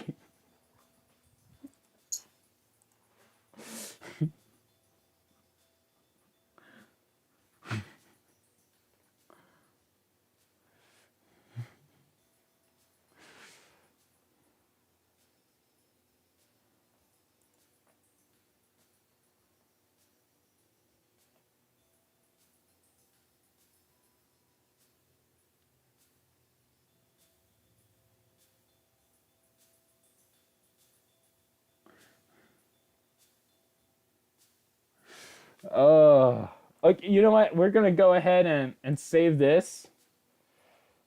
Oh, okay. You know what? We're gonna go ahead and save this.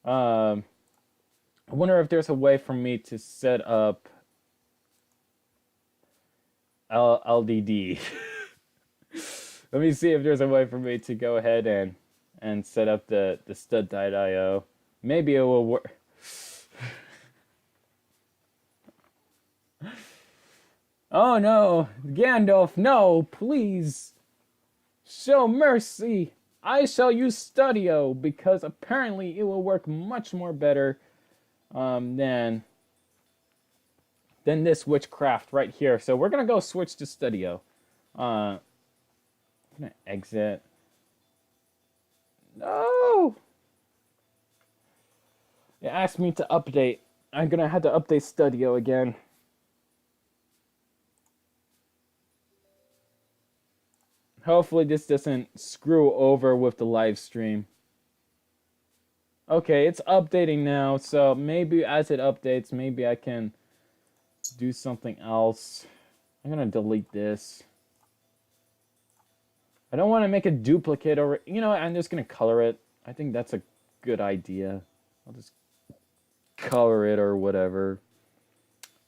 I wonder if there's a way for me to set up LDD. Let me see if there's a way for me to go ahead and set up the stud.io. Maybe it will work. Oh no, Gandalf, no, please. Show mercy. I shall use Studio because apparently it will work much more better than this witchcraft right here. So we're gonna go switch to Studio. I'm gonna exit. No. It asked me to update. I'm gonna have to update Studio again. Hopefully this doesn't screw over with the live stream. Okay, it's updating now, so maybe as it updates, maybe I can do something else. I'm gonna delete this. I don't want to make a duplicate or, you know, I'm just gonna color it. I think that's a good idea. I'll just color it or whatever.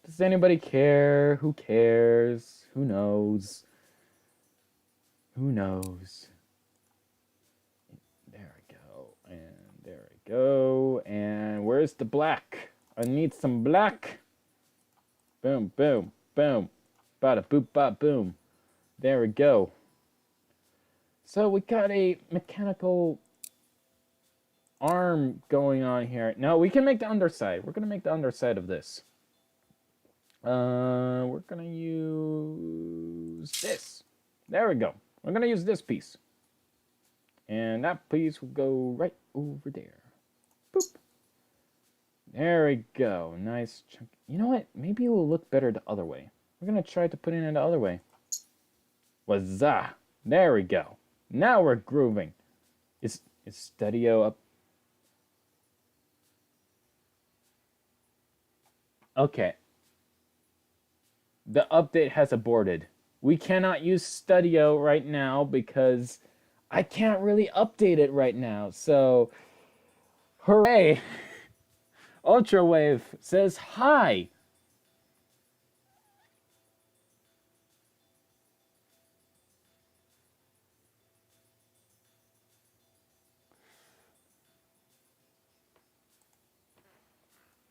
Does anybody care? Who cares? Who knows? Who knows? There we go. And there we go. And where's the black? I need some black. Boom, boom, boom. Bada boop, bada boom. There we go. So we got a mechanical arm going on here. Now we can make the underside. We're gonna make the underside of this. We're gonna use this. There we go. We're gonna use this piece. And that piece will go right over there. Boop. There we go. Nice chunk. You know what? Maybe it will look better the other way. We're gonna try to put it in the other way. Wazza! There we go. Now we're grooving. Is Studio up? Okay. The update has aborted. We cannot use Studio right now because I can't really update it right now. So, hooray! Ultrawave says hi.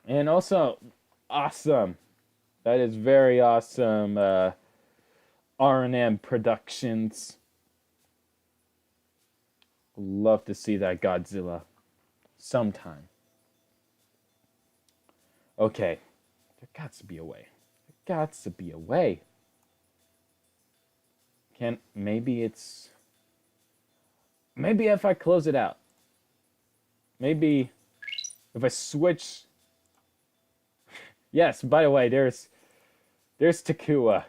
And also, awesome. That is very awesome. R&M Productions. Love to see that Godzilla sometime. Okay. There got to be a way. There got to be a way. Maybe it's... Maybe if I close it out. Maybe if I switch... Yes, by the way, there's Takua.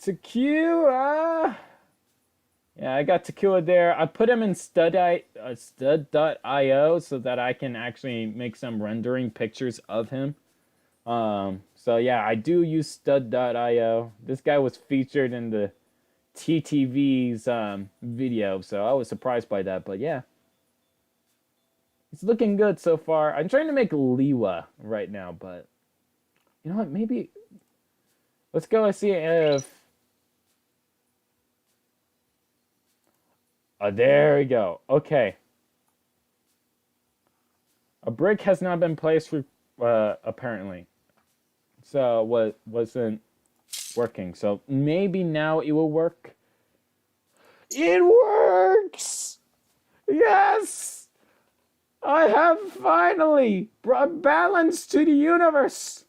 Takua! Yeah, I got Takua there. I put him in stud.io so that I can actually make some rendering pictures of him. So yeah, I do use stud.io. This guy was featured in the TTV's video, so I was surprised by that, but yeah. It's looking good so far. I'm trying to make Liwa right now, but you know what? Maybe let's go and see if... Oh, there we go. Okay. A brick has not been placed for apparently. So what wasn't working. So maybe now it will work. It works! Yes! I have finally brought balance to the universe.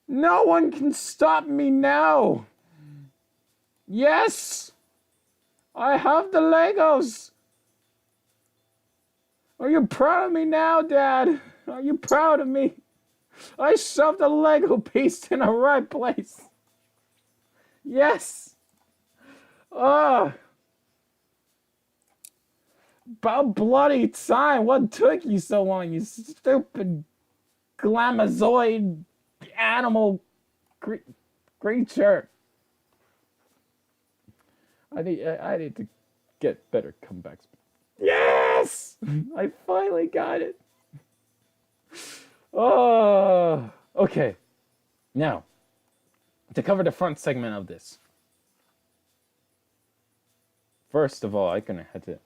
No one can stop me now. Yes! I have the Legos. Are you proud of me now, Dad? Are you proud of me? I shoved a Lego piece in the right place. Yes! About bloody time. What took you so long, you stupid glamazoid animal creature? I need to get better comebacks. Yes! I finally got it. Oh, okay. Now, to cover the front segment of this. First of all, I'm gonna have to.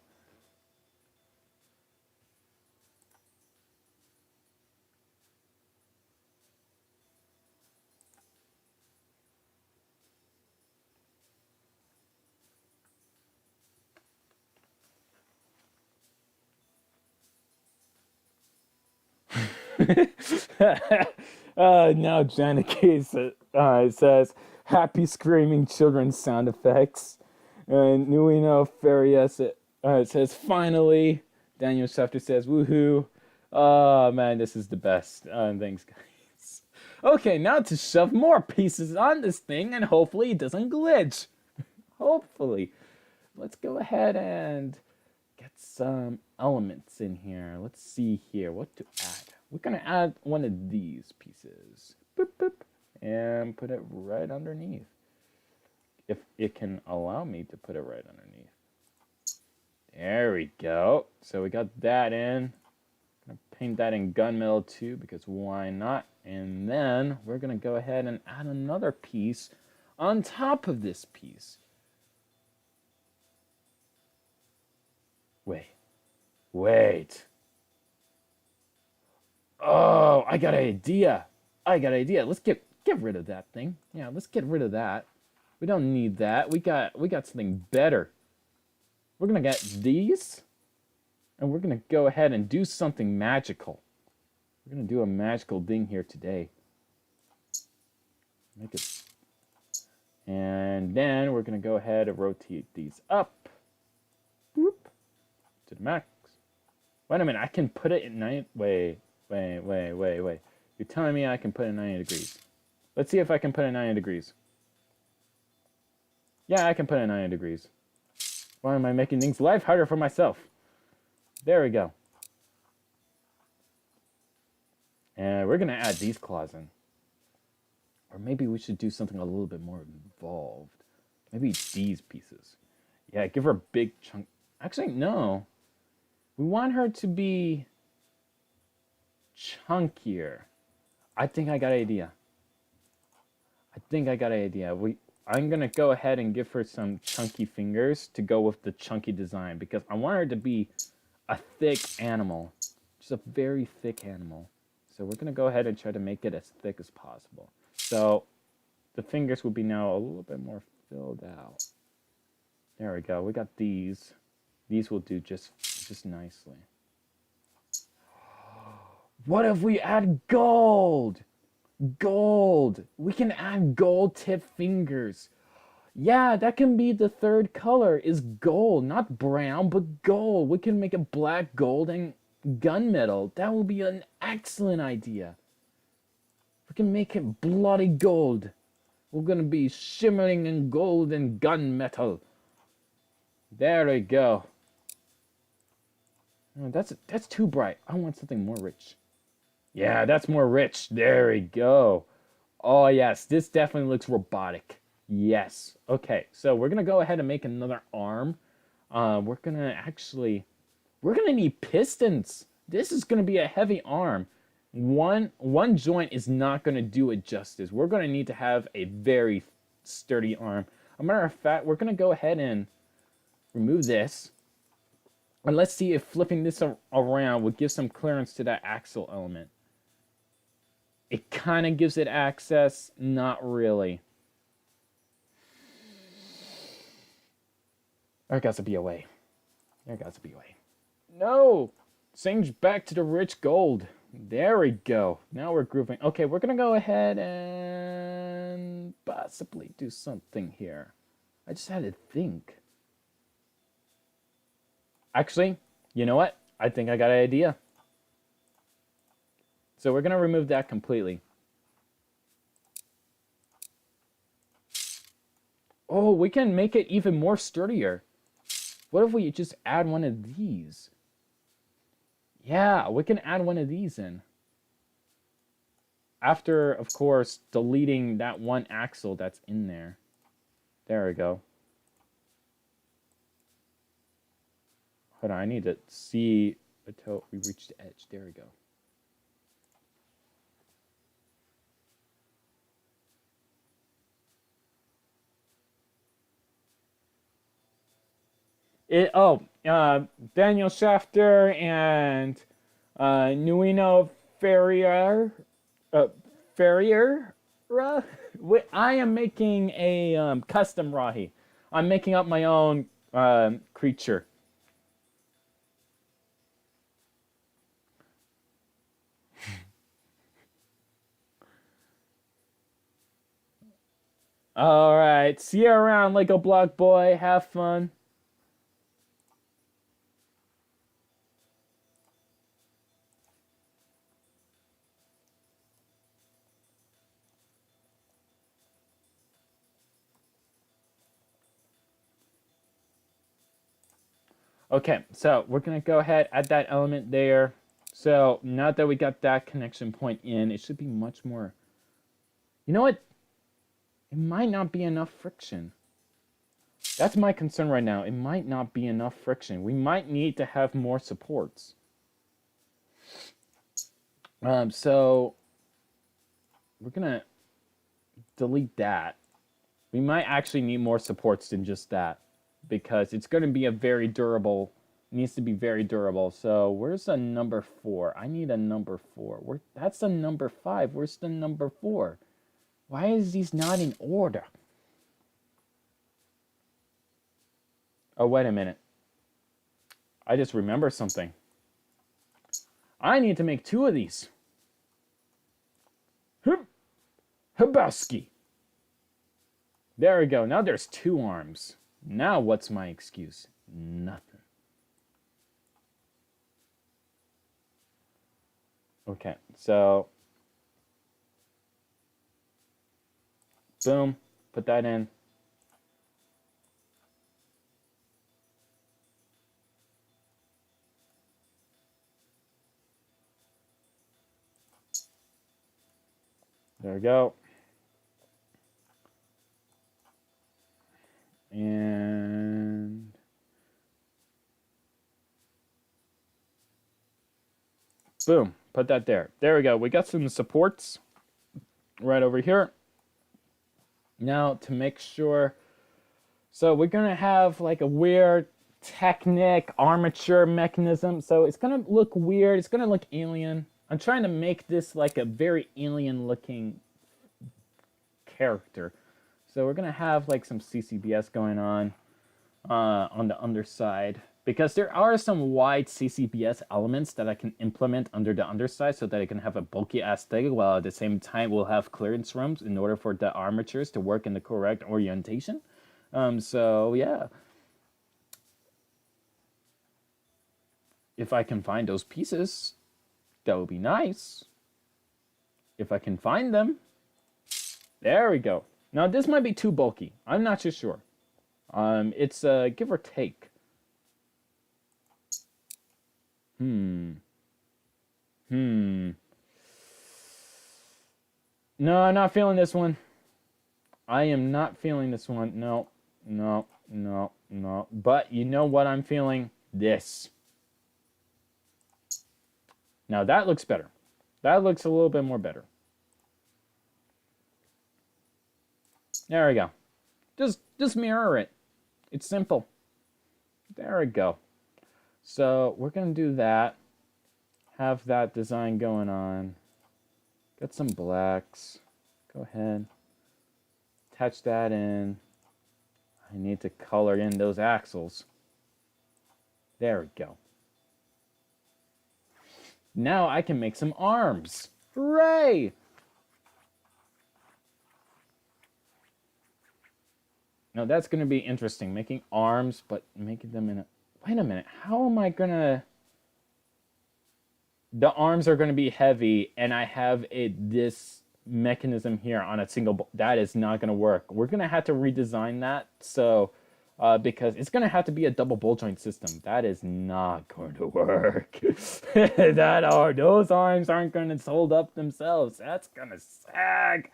Now Janica says, happy screaming children sound effects. And Nuino Farias says, finally. Daniel Schefter says, woohoo. Oh, man, this is the best. Thanks, guys. Okay, now to shove more pieces on this thing, and hopefully it doesn't glitch. Hopefully. Let's go ahead and get some elements in here. Let's see here what to add. We're going to add one of these pieces. Boop, boop, and put it right underneath. If it can allow me to put it right underneath. There we go. So we got that in. I'm going to paint that in gunmetal too, because why not? And then we're going to go ahead and add another piece on top of this piece. Wait. Oh, I got an idea. Let's get rid of that thing. Yeah, let's get rid of that. We don't need that. We got something better. We're gonna get these, and we're gonna go ahead and do something magical. We're gonna do a magical thing here today. Make it, and then we're gonna go ahead and rotate these up. Boop, to the max. Wait a minute, I can put it in 9. Wait. You're telling me I can put it in 90 degrees. Let's see if I can put it in 90 degrees. Yeah, I can put it in 90 degrees. Why am I making things life harder for myself? There we go. And we're going to add these claws in. Or maybe we should do something a little bit more involved. Maybe these pieces. Yeah, give her a big chunk. Actually, no. We want her to be chunkier. I think I got an idea. I'm going to go ahead and give her some chunky fingers to go with the chunky design, because I want her to be a thick animal. Just a very thick animal. So we're going to go ahead and try to make it as thick as possible. So the fingers will be now a little bit more filled out. There we go. We got these. These will do just nicely. What if we add gold? Gold. We can add gold tip fingers. Yeah, that can be the third color, is gold. Not brown, but gold. We can make it black, gold, and gunmetal. That will be an excellent idea. We can make it bloody gold. We're going to be shimmering in gold and gunmetal. There we go. Oh, that's too bright. I want something more rich. Yeah, that's more rich. There we go. Oh, yes. This definitely looks robotic. Yes. Okay, so we're going to go ahead and make another arm. We're going to need pistons. This is going to be a heavy arm. One joint is not going to do it justice. We're going to need to have a very sturdy arm. As a matter of fact, we're going to go ahead and remove this. And let's see if flipping this around would give some clearance to that axle element. It kind of gives it access, not really. There got to be a way. There got to be a way. No! Change back to the rich gold. There we go. Now we're grooving. Okay, we're going to go ahead and possibly do something here. I just had to think. Actually, you know what? I think I got an idea. So we're going to remove that completely. Oh, we can make it even more sturdier. What if we just add one of these? Yeah, we can add one of these in. After, of course, deleting that one axle that's in there. There we go. Hold on, I need to see until we reach the edge. There we go. Daniel Schafter and Nuino Ferrier. I am making a custom Rahi. I'm making up my own creature. All right, see you around, Lego Block Boy. Have fun. Okay, so we're going to go ahead, add that element there. So now that we got that connection point in, it should be much more... You know what? It might not be enough friction. That's my concern right now. It might not be enough friction. We might need to have more supports. So we're going to delete that. We might actually need more supports than just that, because it's going to be a very durable, needs to be very durable. So where's a number 4? I need a number 4. That's a number 5. Where's the number 4? Why is these not in order? Oh, wait a minute. I just remember something. I need to make 2 of these. Habowski. There we go. Now there's 2 arms. Now what's my excuse? Nothing. Okay, so boom, put that in. There we go. And boom, put that there. There we go. We got some supports right over here. Now to make sure, so we're gonna have like a weird Technic armature mechanism. So it's gonna look weird. It's gonna look alien. I'm trying to make this like a very alien looking character. So we're gonna have like some CCBS going on the underside, because there are some wide CCBS elements that I can implement under the underside so that it can have a bulky aesthetic, while at the same time we'll have clearance rooms in order for the armatures to work in the correct orientation. So yeah, if I can find those pieces, that would be nice. If I can find them. There we go. Now this might be too bulky. I'm not too sure. It's give or take. No, I'm not feeling this one. I am not feeling this one. No. But you know what I'm feeling? This. Now that looks better. That looks a little bit more better. There we go. Just mirror it. It's simple. There we go. So we're going to do that. Have that design going on. Got some blacks. Go ahead. Attach that in. I need to color in those axles. There we go. Now I can make some arms. Hooray! Now that's going to be interesting, making arms, but making them in a... Wait a minute, how am I going to... The arms are going to be heavy, and I have this mechanism here on a single... That is not going to work. We're going to have to redesign that, so... because it's going to have to be a double bolt joint system. That is not going to work. Those arms aren't going to hold up themselves. That's going to sag.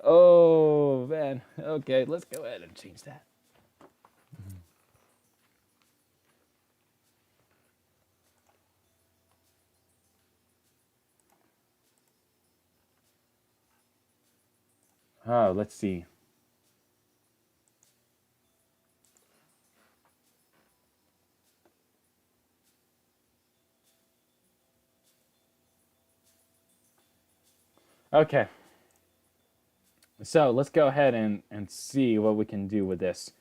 Oh, man. Okay, let's go ahead and change that. Oh, let's see. Okay. So let's go ahead and see what we can do with this.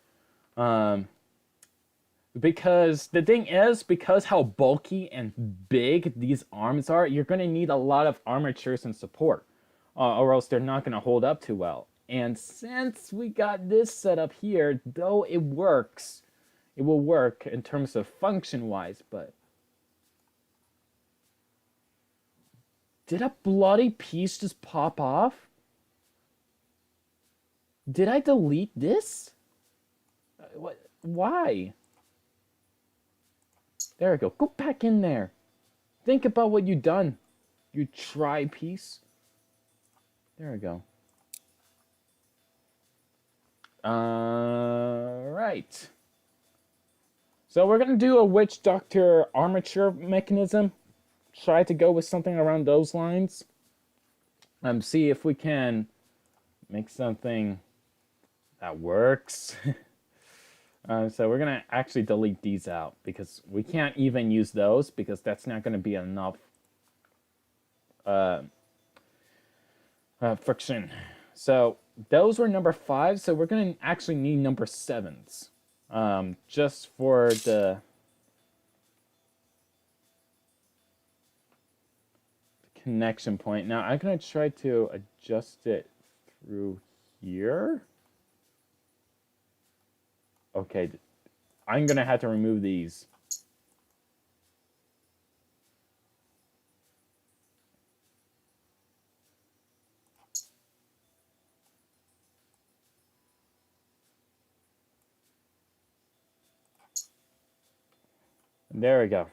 Because the thing is, because how bulky and big these arms are, you're going to need a lot of armatures and support, or else they're not going to hold up too well. And since we got this set up here, though it works, it will work in terms of function-wise, but... Did a bloody piece just pop off? Did I delete this? What? Why? There we go. Go back in there. Think about what you've done. You try piece. There we go. Right. So we're going to do a witch doctor armature mechanism. Try to go with something around those lines. See if we can make something that works. So we're going to actually delete these out because we can't even use those because that's not going to be enough friction. So those were number 5. So we're going to actually need number 7s just for the connection point. Now I'm going to try to adjust it through here. Okay, I'm going to have to remove these. There we go.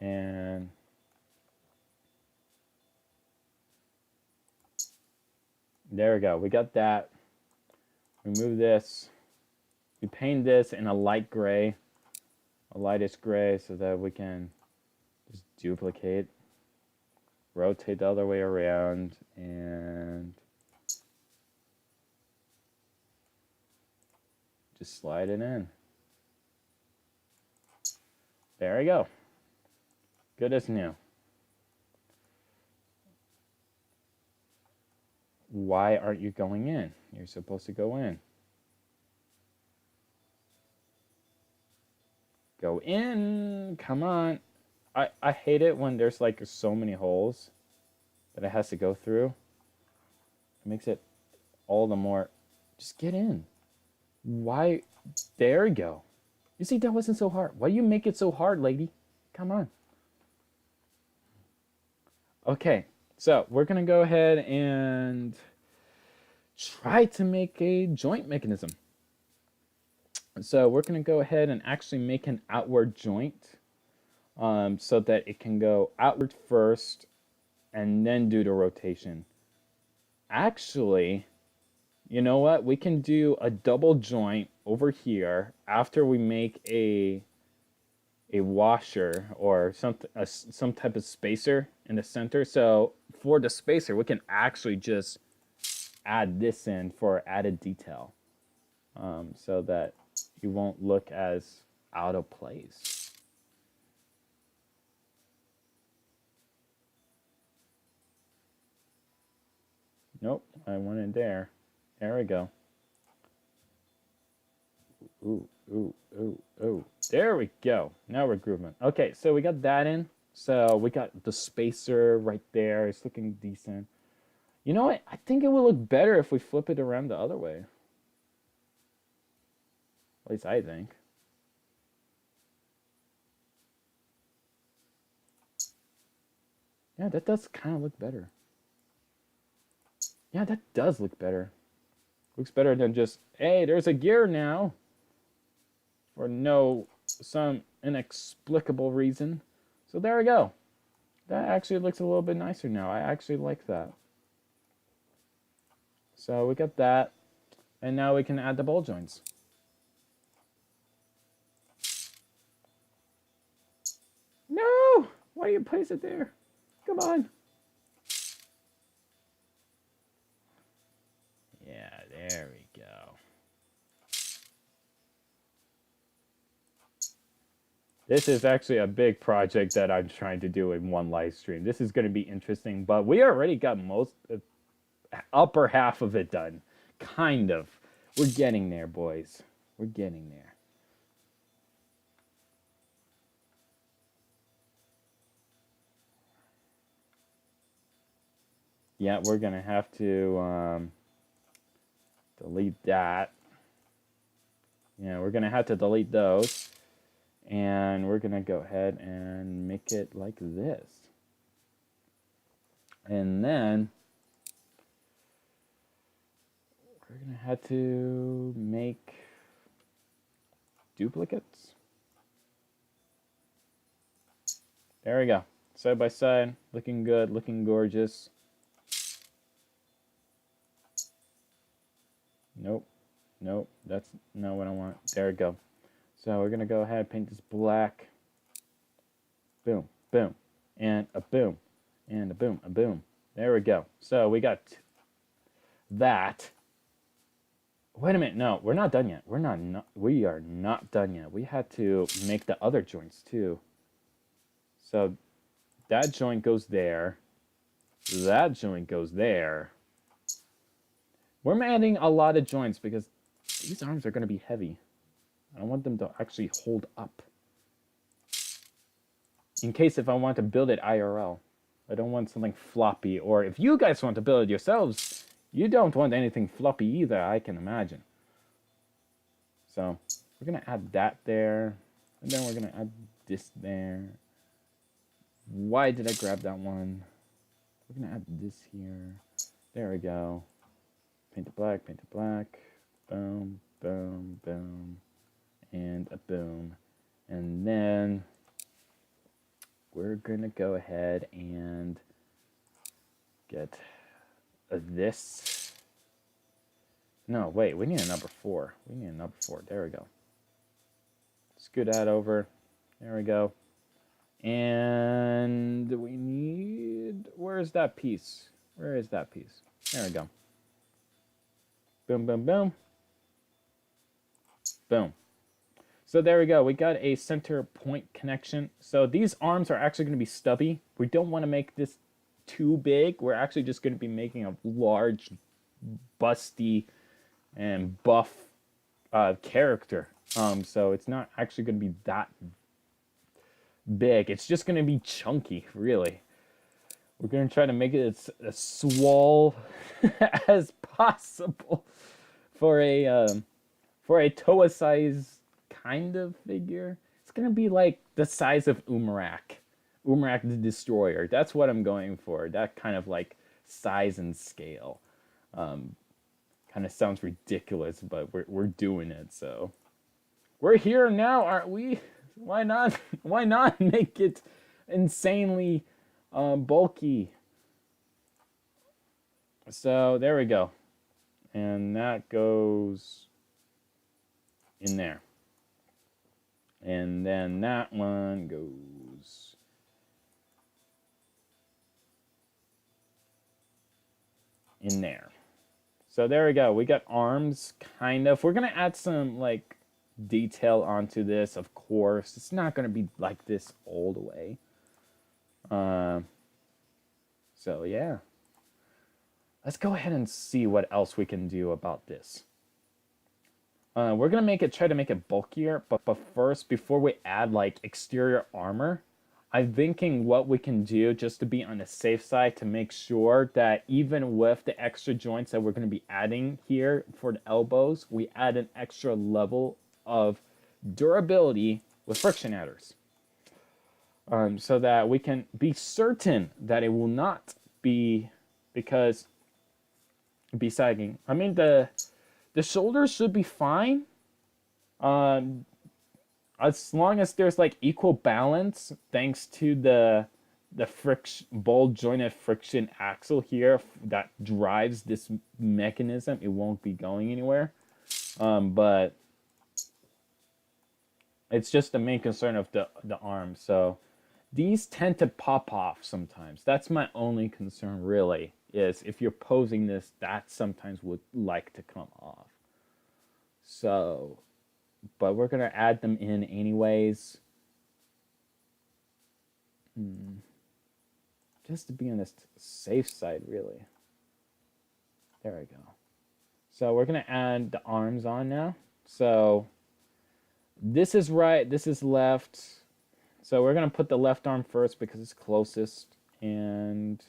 And there we go. We got that. Remove this. We paint this in a light gray, a lightest gray, so that we can just duplicate, rotate the other way around, and just slide it in. There we go. Good as new. Why aren't you going in? You're supposed to go in. Go in. Come on. I hate it when there's like so many holes that it has to go through. It makes it all the more... Just get in. Why? There we go. You see, that wasn't so hard. Why do you make it so hard, lady? Come on. Okay, so we're going to go ahead and try to make a joint mechanism. So we're going to go ahead and actually make an outward joint so that it can go outward first and then do the rotation. Actually, you know what? We can do a double joint over here after we make a washer or some type of spacer in the center. So for the spacer, we can actually just add this in for added detail so that you won't look as out of place. Nope, I want it there. There we go. ooh, ooh, ooh, ooh. There we go. Now we're grooving. Okay, so we got that in. So we got the spacer right there. It's looking decent. You know what? I think it would look better if we flip it around the other way. At least I think. Yeah, that does kind of look better. Yeah, that does look better. Looks better than just, hey, there's a gear now. For some inexplicable reason. So there we go. That actually looks a little bit nicer now. I actually like that. So we got that. And now we can add the ball joints. No! Why do you place it there? Come on. Yeah, there we go. This is actually a big project that I'm trying to do in one live stream. This is going to be interesting, but we already got most upper half of it done. Kind of. We're getting there, boys. We're getting there. Yeah, we're going to have to delete that. Yeah, we're going to have to delete those. And we're going to go ahead and make it like this. And then we're going to have to make duplicates. There we go. Side by side, looking good, looking gorgeous. Nope. Nope. That's not what I want. There we go. So we're going to go ahead and paint this black. Boom, boom, and a boom, and a boom, a boom. There we go. So we got that. Wait a minute. No, we're not done yet. We are not done yet. We had to make the other joints too. So that joint goes there. That joint goes there. We're adding a lot of joints because these arms are going to be heavy. I don't want them to actually hold up. In case if I want to build it IRL. I don't want something floppy. Or if you guys want to build it yourselves, you don't want anything floppy either, I can imagine. So we're going to add that there. And then we're going to add this there. Why did I grab that one? We're going to add this here. There we go. Paint it black, paint it black. Boom, boom, boom. And a boom. And then we're going to go ahead and get this. No, wait, we need a number 4. We need a number 4. There we go. Scoot that over. There we go. And we need... Where's that piece? Where is that piece? There we go. Boom, boom, boom. Boom. So there we go. We got a center point connection. So these arms are actually going to be stubby. We don't want to make this too big. We're actually just going to be making a large, busty, and buff character. So it's not actually going to be that big. It's just going to be chunky, really. We're going to try to make it as swole as possible for a Toa size kind of figure. It's going to be like the size of Umarak the Destroyer. That's what I'm going for. That kind of like size and scale. Kind of sounds ridiculous, but we're doing it. So we're here now, aren't we? Why not? Why not make it insanely bulky? So there we go, and that goes in there, and then that one goes in there. So there we go. We got arms, kind of. We're gonna add some like detail onto this, of course. It's not gonna be like this all the way. So yeah. Let's go ahead and see what else we can do about this. We're gonna try to make it bulkier, but first, before we add like exterior armor, I'm thinking what we can do just to be on the safe side to make sure that even with the extra joints that we're gonna be adding here for the elbows, we add an extra level of durability with friction adders, so that we can be certain that it will not be because be sagging. I mean the shoulders should be fine. Um, as long as there's like equal balance, thanks to the friction ball jointed friction axle here that drives this mechanism, it won't be going anywhere. But it's just the main concern of the arm. So these tend to pop off sometimes. That's my only concern, really, is if you're posing this, that sometimes would like to come off. So, but we're going to add them in anyways. Just to be on this safe side, really. There we go. So we're going to add the arms on now. So this is right, this is left. So we're going to put the left arm first because it's closest. And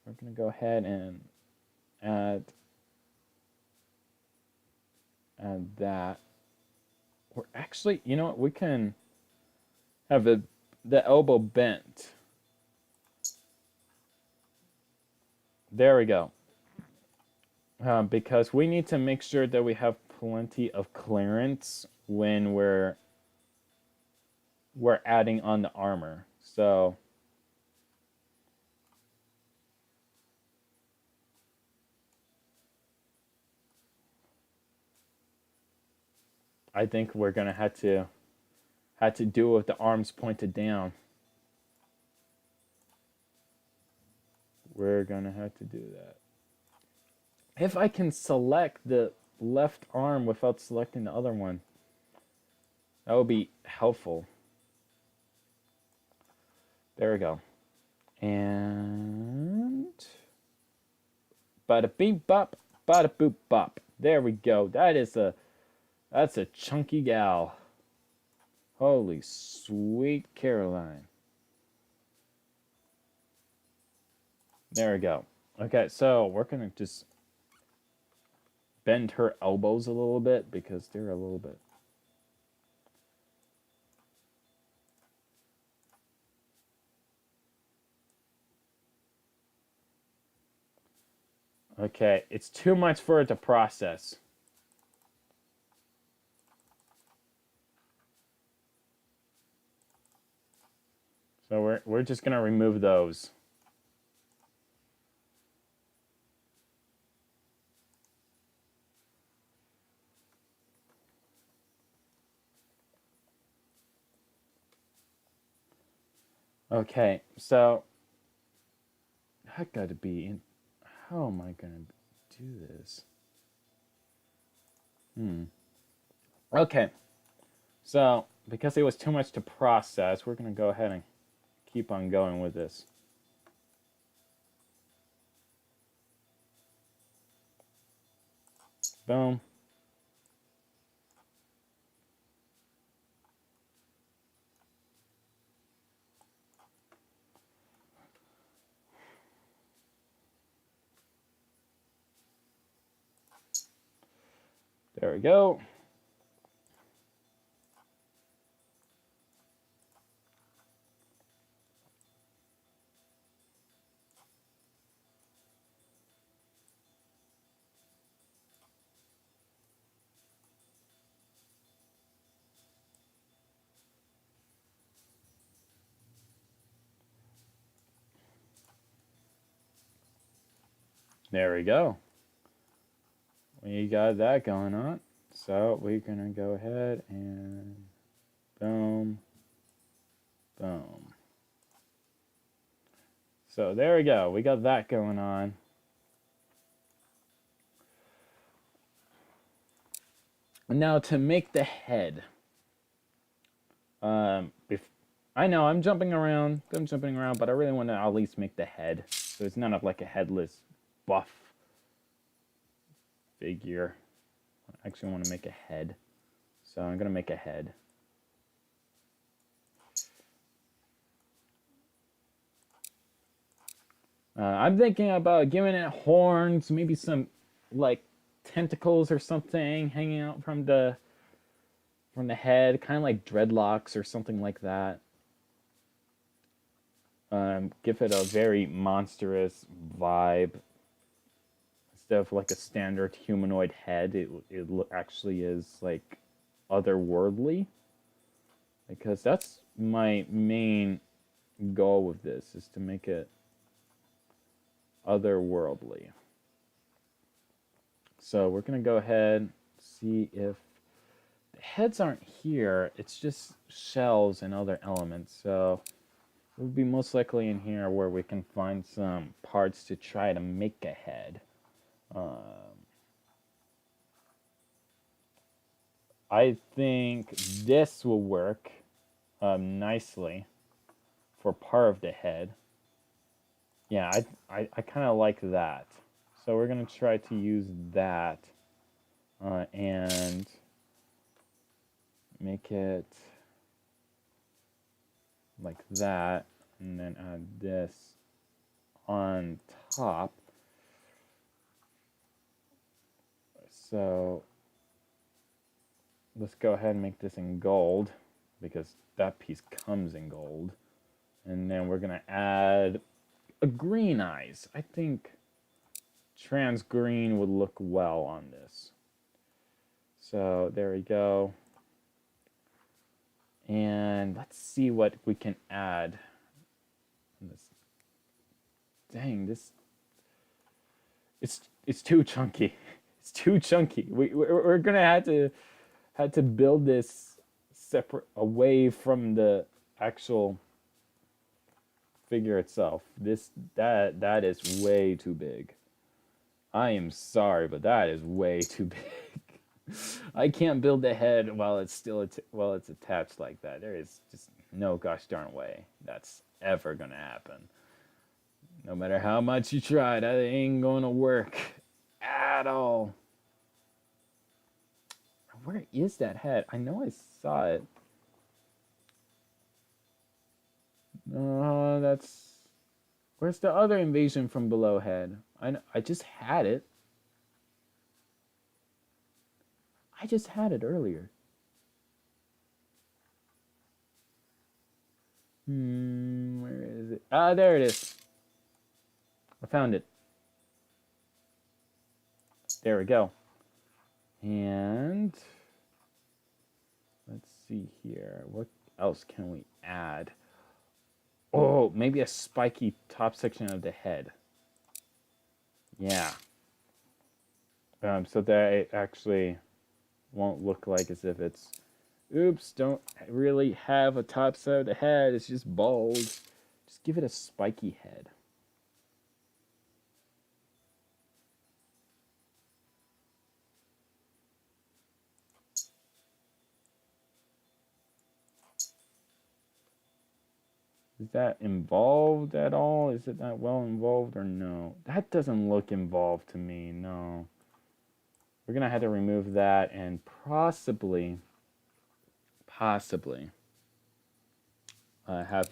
we're going to go ahead and add that. Or actually, you know what? We can have the elbow bent. There we go. Because we need to make sure that we have plenty of clearance when we're adding on the armor. So I think we're gonna have to do it with the arms pointed down. We're gonna have to do that. If I can select the left arm without selecting the other one, that would be helpful. There we go. And bada beep bop, bada boop bop. There we go. That's a chunky gal. Holy sweet Caroline. There we go. Okay, so we're gonna just bend her elbows a little bit because they're a little bit. Okay, it's too much for it to process. So we're just gonna remove those. Okay, so I gotta be in. How am I gonna do this? Okay, so because it was too much to process, we're gonna go ahead and keep on going with this. Boom. There we go. There we go. We got that going on. So we're gonna go ahead and boom, boom. So there we go. We got that going on. Now to make the head. I know I'm jumping around, but I really want to at least make the head. So it's not like a headless buff figure. actually want to make a head. So I'm going to make a head. I'm thinking about giving it horns, maybe some like tentacles or something hanging out from the head, kind of like dreadlocks or something like that. Give it a very monstrous vibe. Instead of like a standard humanoid head, it actually is like otherworldly. Because that's my main goal with this, is to make it otherworldly. So we're going to go ahead, see if the heads aren't here. It's just shells and other elements. So it will be most likely in here where we can find some parts to try to make a head. I think this will work nicely for part of the head. Yeah, I kind of like that. So we're going to try to use that and make it like that, and then add this on top. So let's go ahead and make this in gold, because that piece comes in gold. And then we're going to add a green eyes. I think trans green would look well on this. So there we go. And let's see what we can add. Dang, this it's too chunky. It's too chunky. We're gonna have to build this separate, away from the actual figure itself. That is way too big. I am sorry, but that is way too big. I can't build the head while it's still while it's attached like that. There is just no gosh darn way that's ever gonna happen. No matter how much you try, that ain't gonna work at all. Where is that head? I know I saw it. No, that's... Where's the other invasion from below head? I just had it. I just had it earlier. Where is it? Ah, there it is. I found it. There we go. And let's see here. What else can we add? Oh, maybe a spiky top section of the head. Yeah. So that it actually won't look like as if it's, oops, don't really have a top side of the head. It's just bald. Just give it a spiky head. Is that involved at all? Is it not well involved or no? That doesn't look involved to me, no. We're going to have to remove that and possibly have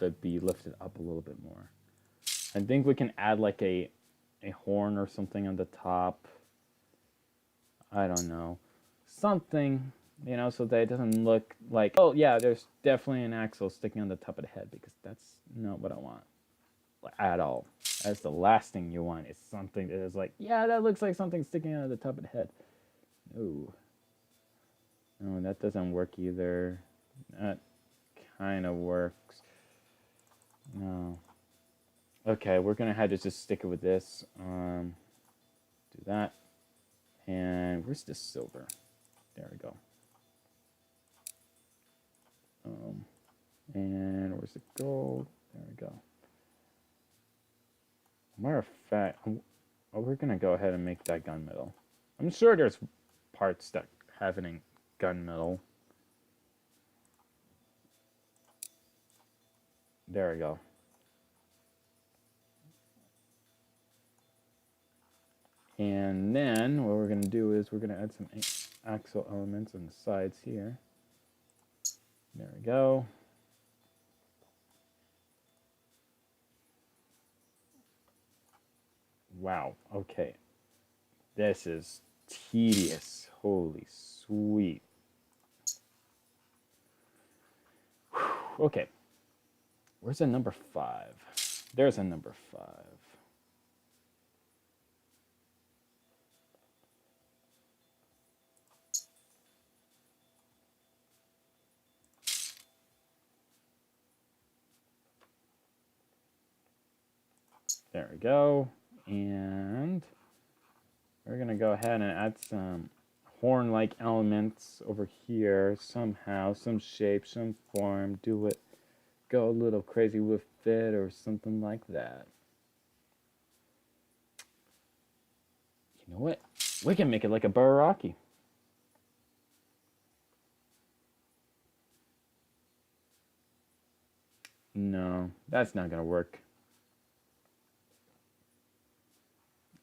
it be lifted up a little bit more. I think we can add like a horn or something on the top. I don't know. Something, you know, so that it doesn't look like, oh yeah, there's definitely an axle sticking on the top of the head, because that's not what I want at all. That's the last thing you want, is something that is like, yeah, that looks like something sticking out of the top of the head. No. No, that doesn't work either. That kind of works. No. Okay, we're going to have to just stick it with this. Do that. And where's the silver? There we go. And where's the gold? There we go. Matter of fact, we're going to go ahead and make that gunmetal. I'm sure there's parts that have it in gunmetal. There we go. And then what we're going to do is we're going to add some axle elements on the sides here. There we go. Wow, okay. This is tedious. Holy sweet. Whew. Okay. Where's a number 5? There's a number 5. There we go. And we're going to go ahead and add some horn-like elements over here somehow, some shape, some form, do it, go a little crazy with it or something like that. You know what? We can make it like a Baraki. No, that's not going to work.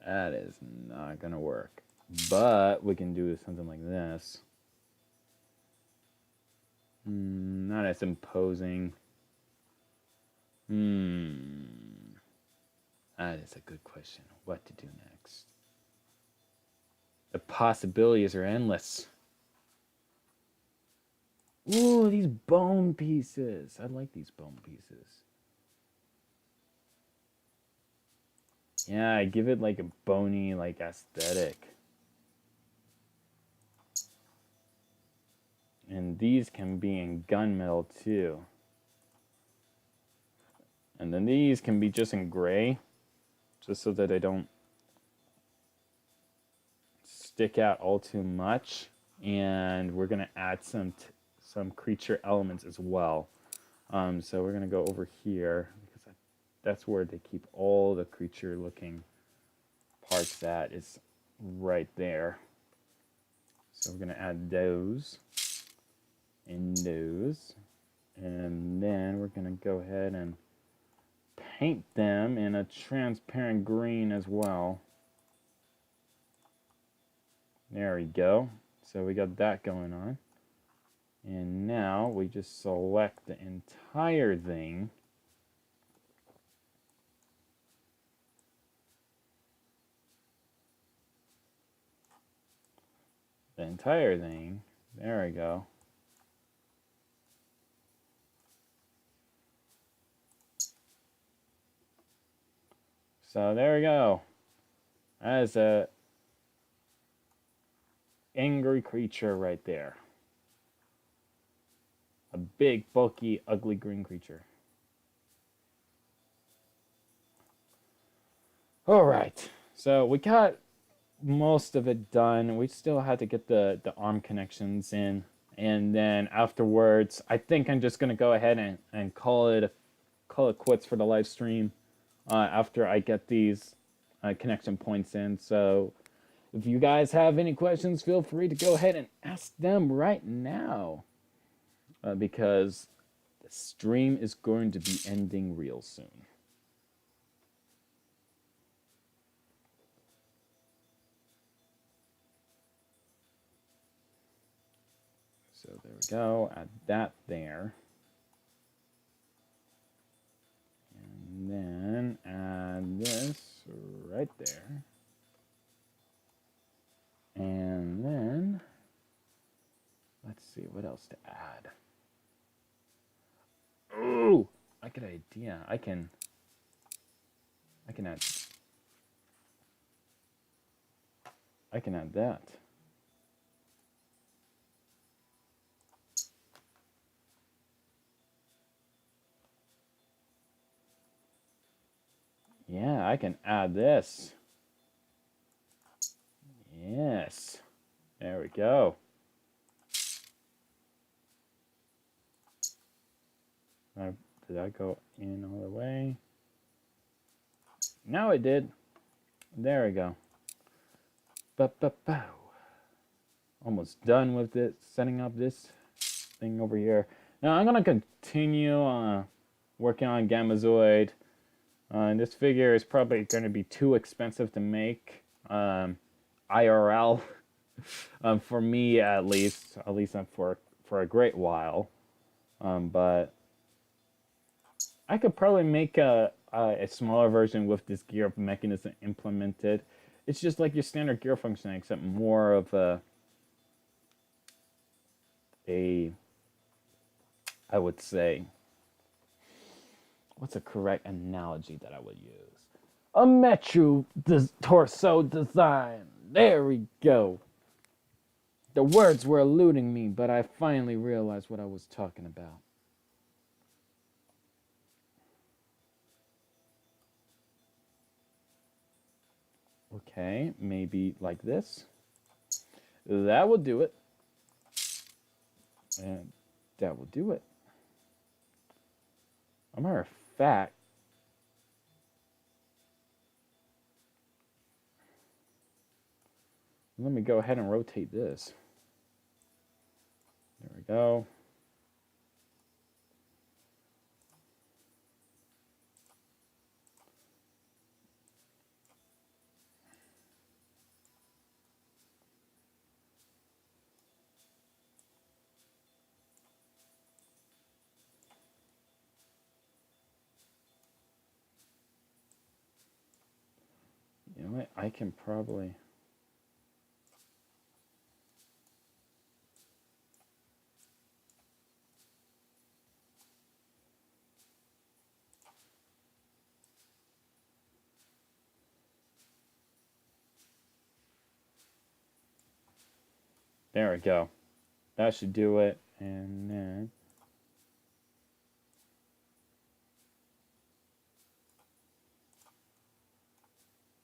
That is not going to work. But we can do something like this. Not as imposing. That is a good question. What to do next? The possibilities are endless. Ooh, these bone pieces. I like these bone pieces. Yeah, I give it like a bony, like aesthetic. And these can be in gunmetal too. And then these can be just in gray, just so that they don't stick out all too much. And we're gonna add some creature elements as well. So we're gonna go over here because that's where they keep all the creature looking parts at, is right there. So we're gonna add those and those, and then we're gonna go ahead and paint them in a transparent green as well. There we go. So we got that going on. And now we just select the entire thing. The entire thing. There we go. So there we go. That is a angry creature right there. A big, bulky, ugly green creature. All right. So we got most of it done. We still had to get the arm connections in. And then afterwards, I think I'm just going to go ahead and call it quits for the live stream after I get these connection points in. So if you guys have any questions, feel free to go ahead and ask them right now. Because the stream is going to be ending real soon. So there we go, add that there. And then add this right there. And then, let's see, what else to add? Ooh, I got an idea. I can add that. Yeah, I can add this. Yes. There we go. Did I go in all the way? No, it did. There we go. Almost done with it, setting up this thing over here. Now I'm going to continue working on Gamazoid. And this figure is probably going to be too expensive to make. IRL. For me, at least for a great while. But I could probably make a smaller version with this gear mechanism implemented. It's just like your standard gear function, except more of a I would say, what's a correct analogy that I would use? A metro torso design. There we go. The words were eluding me, but I finally realized what I was talking about. Okay, maybe like this. That will do it. And that will do it. As a matter of fact, let me go ahead and rotate this. There we go. You know what? I can probably... There we go. That should do it. And then...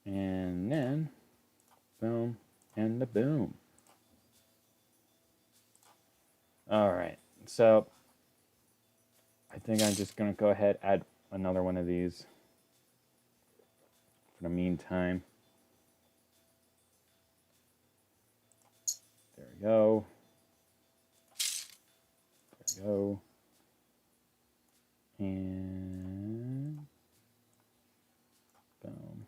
And then... Boom. And the boom. Alright. So... I think I'm just going to go ahead and add another one of these. For the meantime. There we go. There we go. And boom.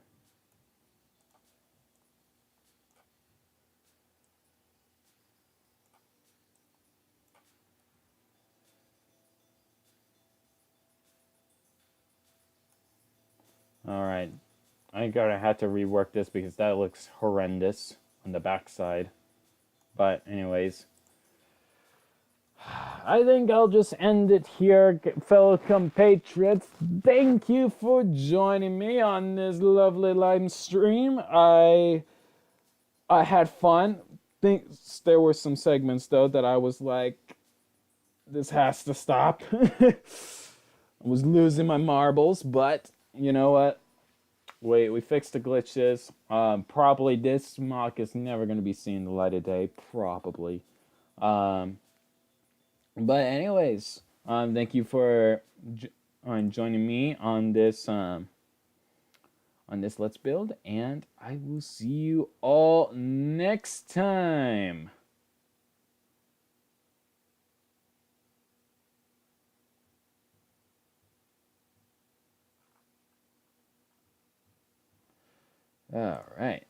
All right. I'm gonna have to rework this because that looks horrendous on the backside. But anyways, I think I'll just end it here, fellow compatriots. Thank you for joining me on this lovely live stream. I had fun. There were some segments though that I was like, this has to stop. I was losing my marbles, but you know what? Wait, we fixed the glitches. Probably this mock is never going to be seen the light of day. Probably. But anyways, thank you for joining me on this Let's Build, and I will see you all next time. All right.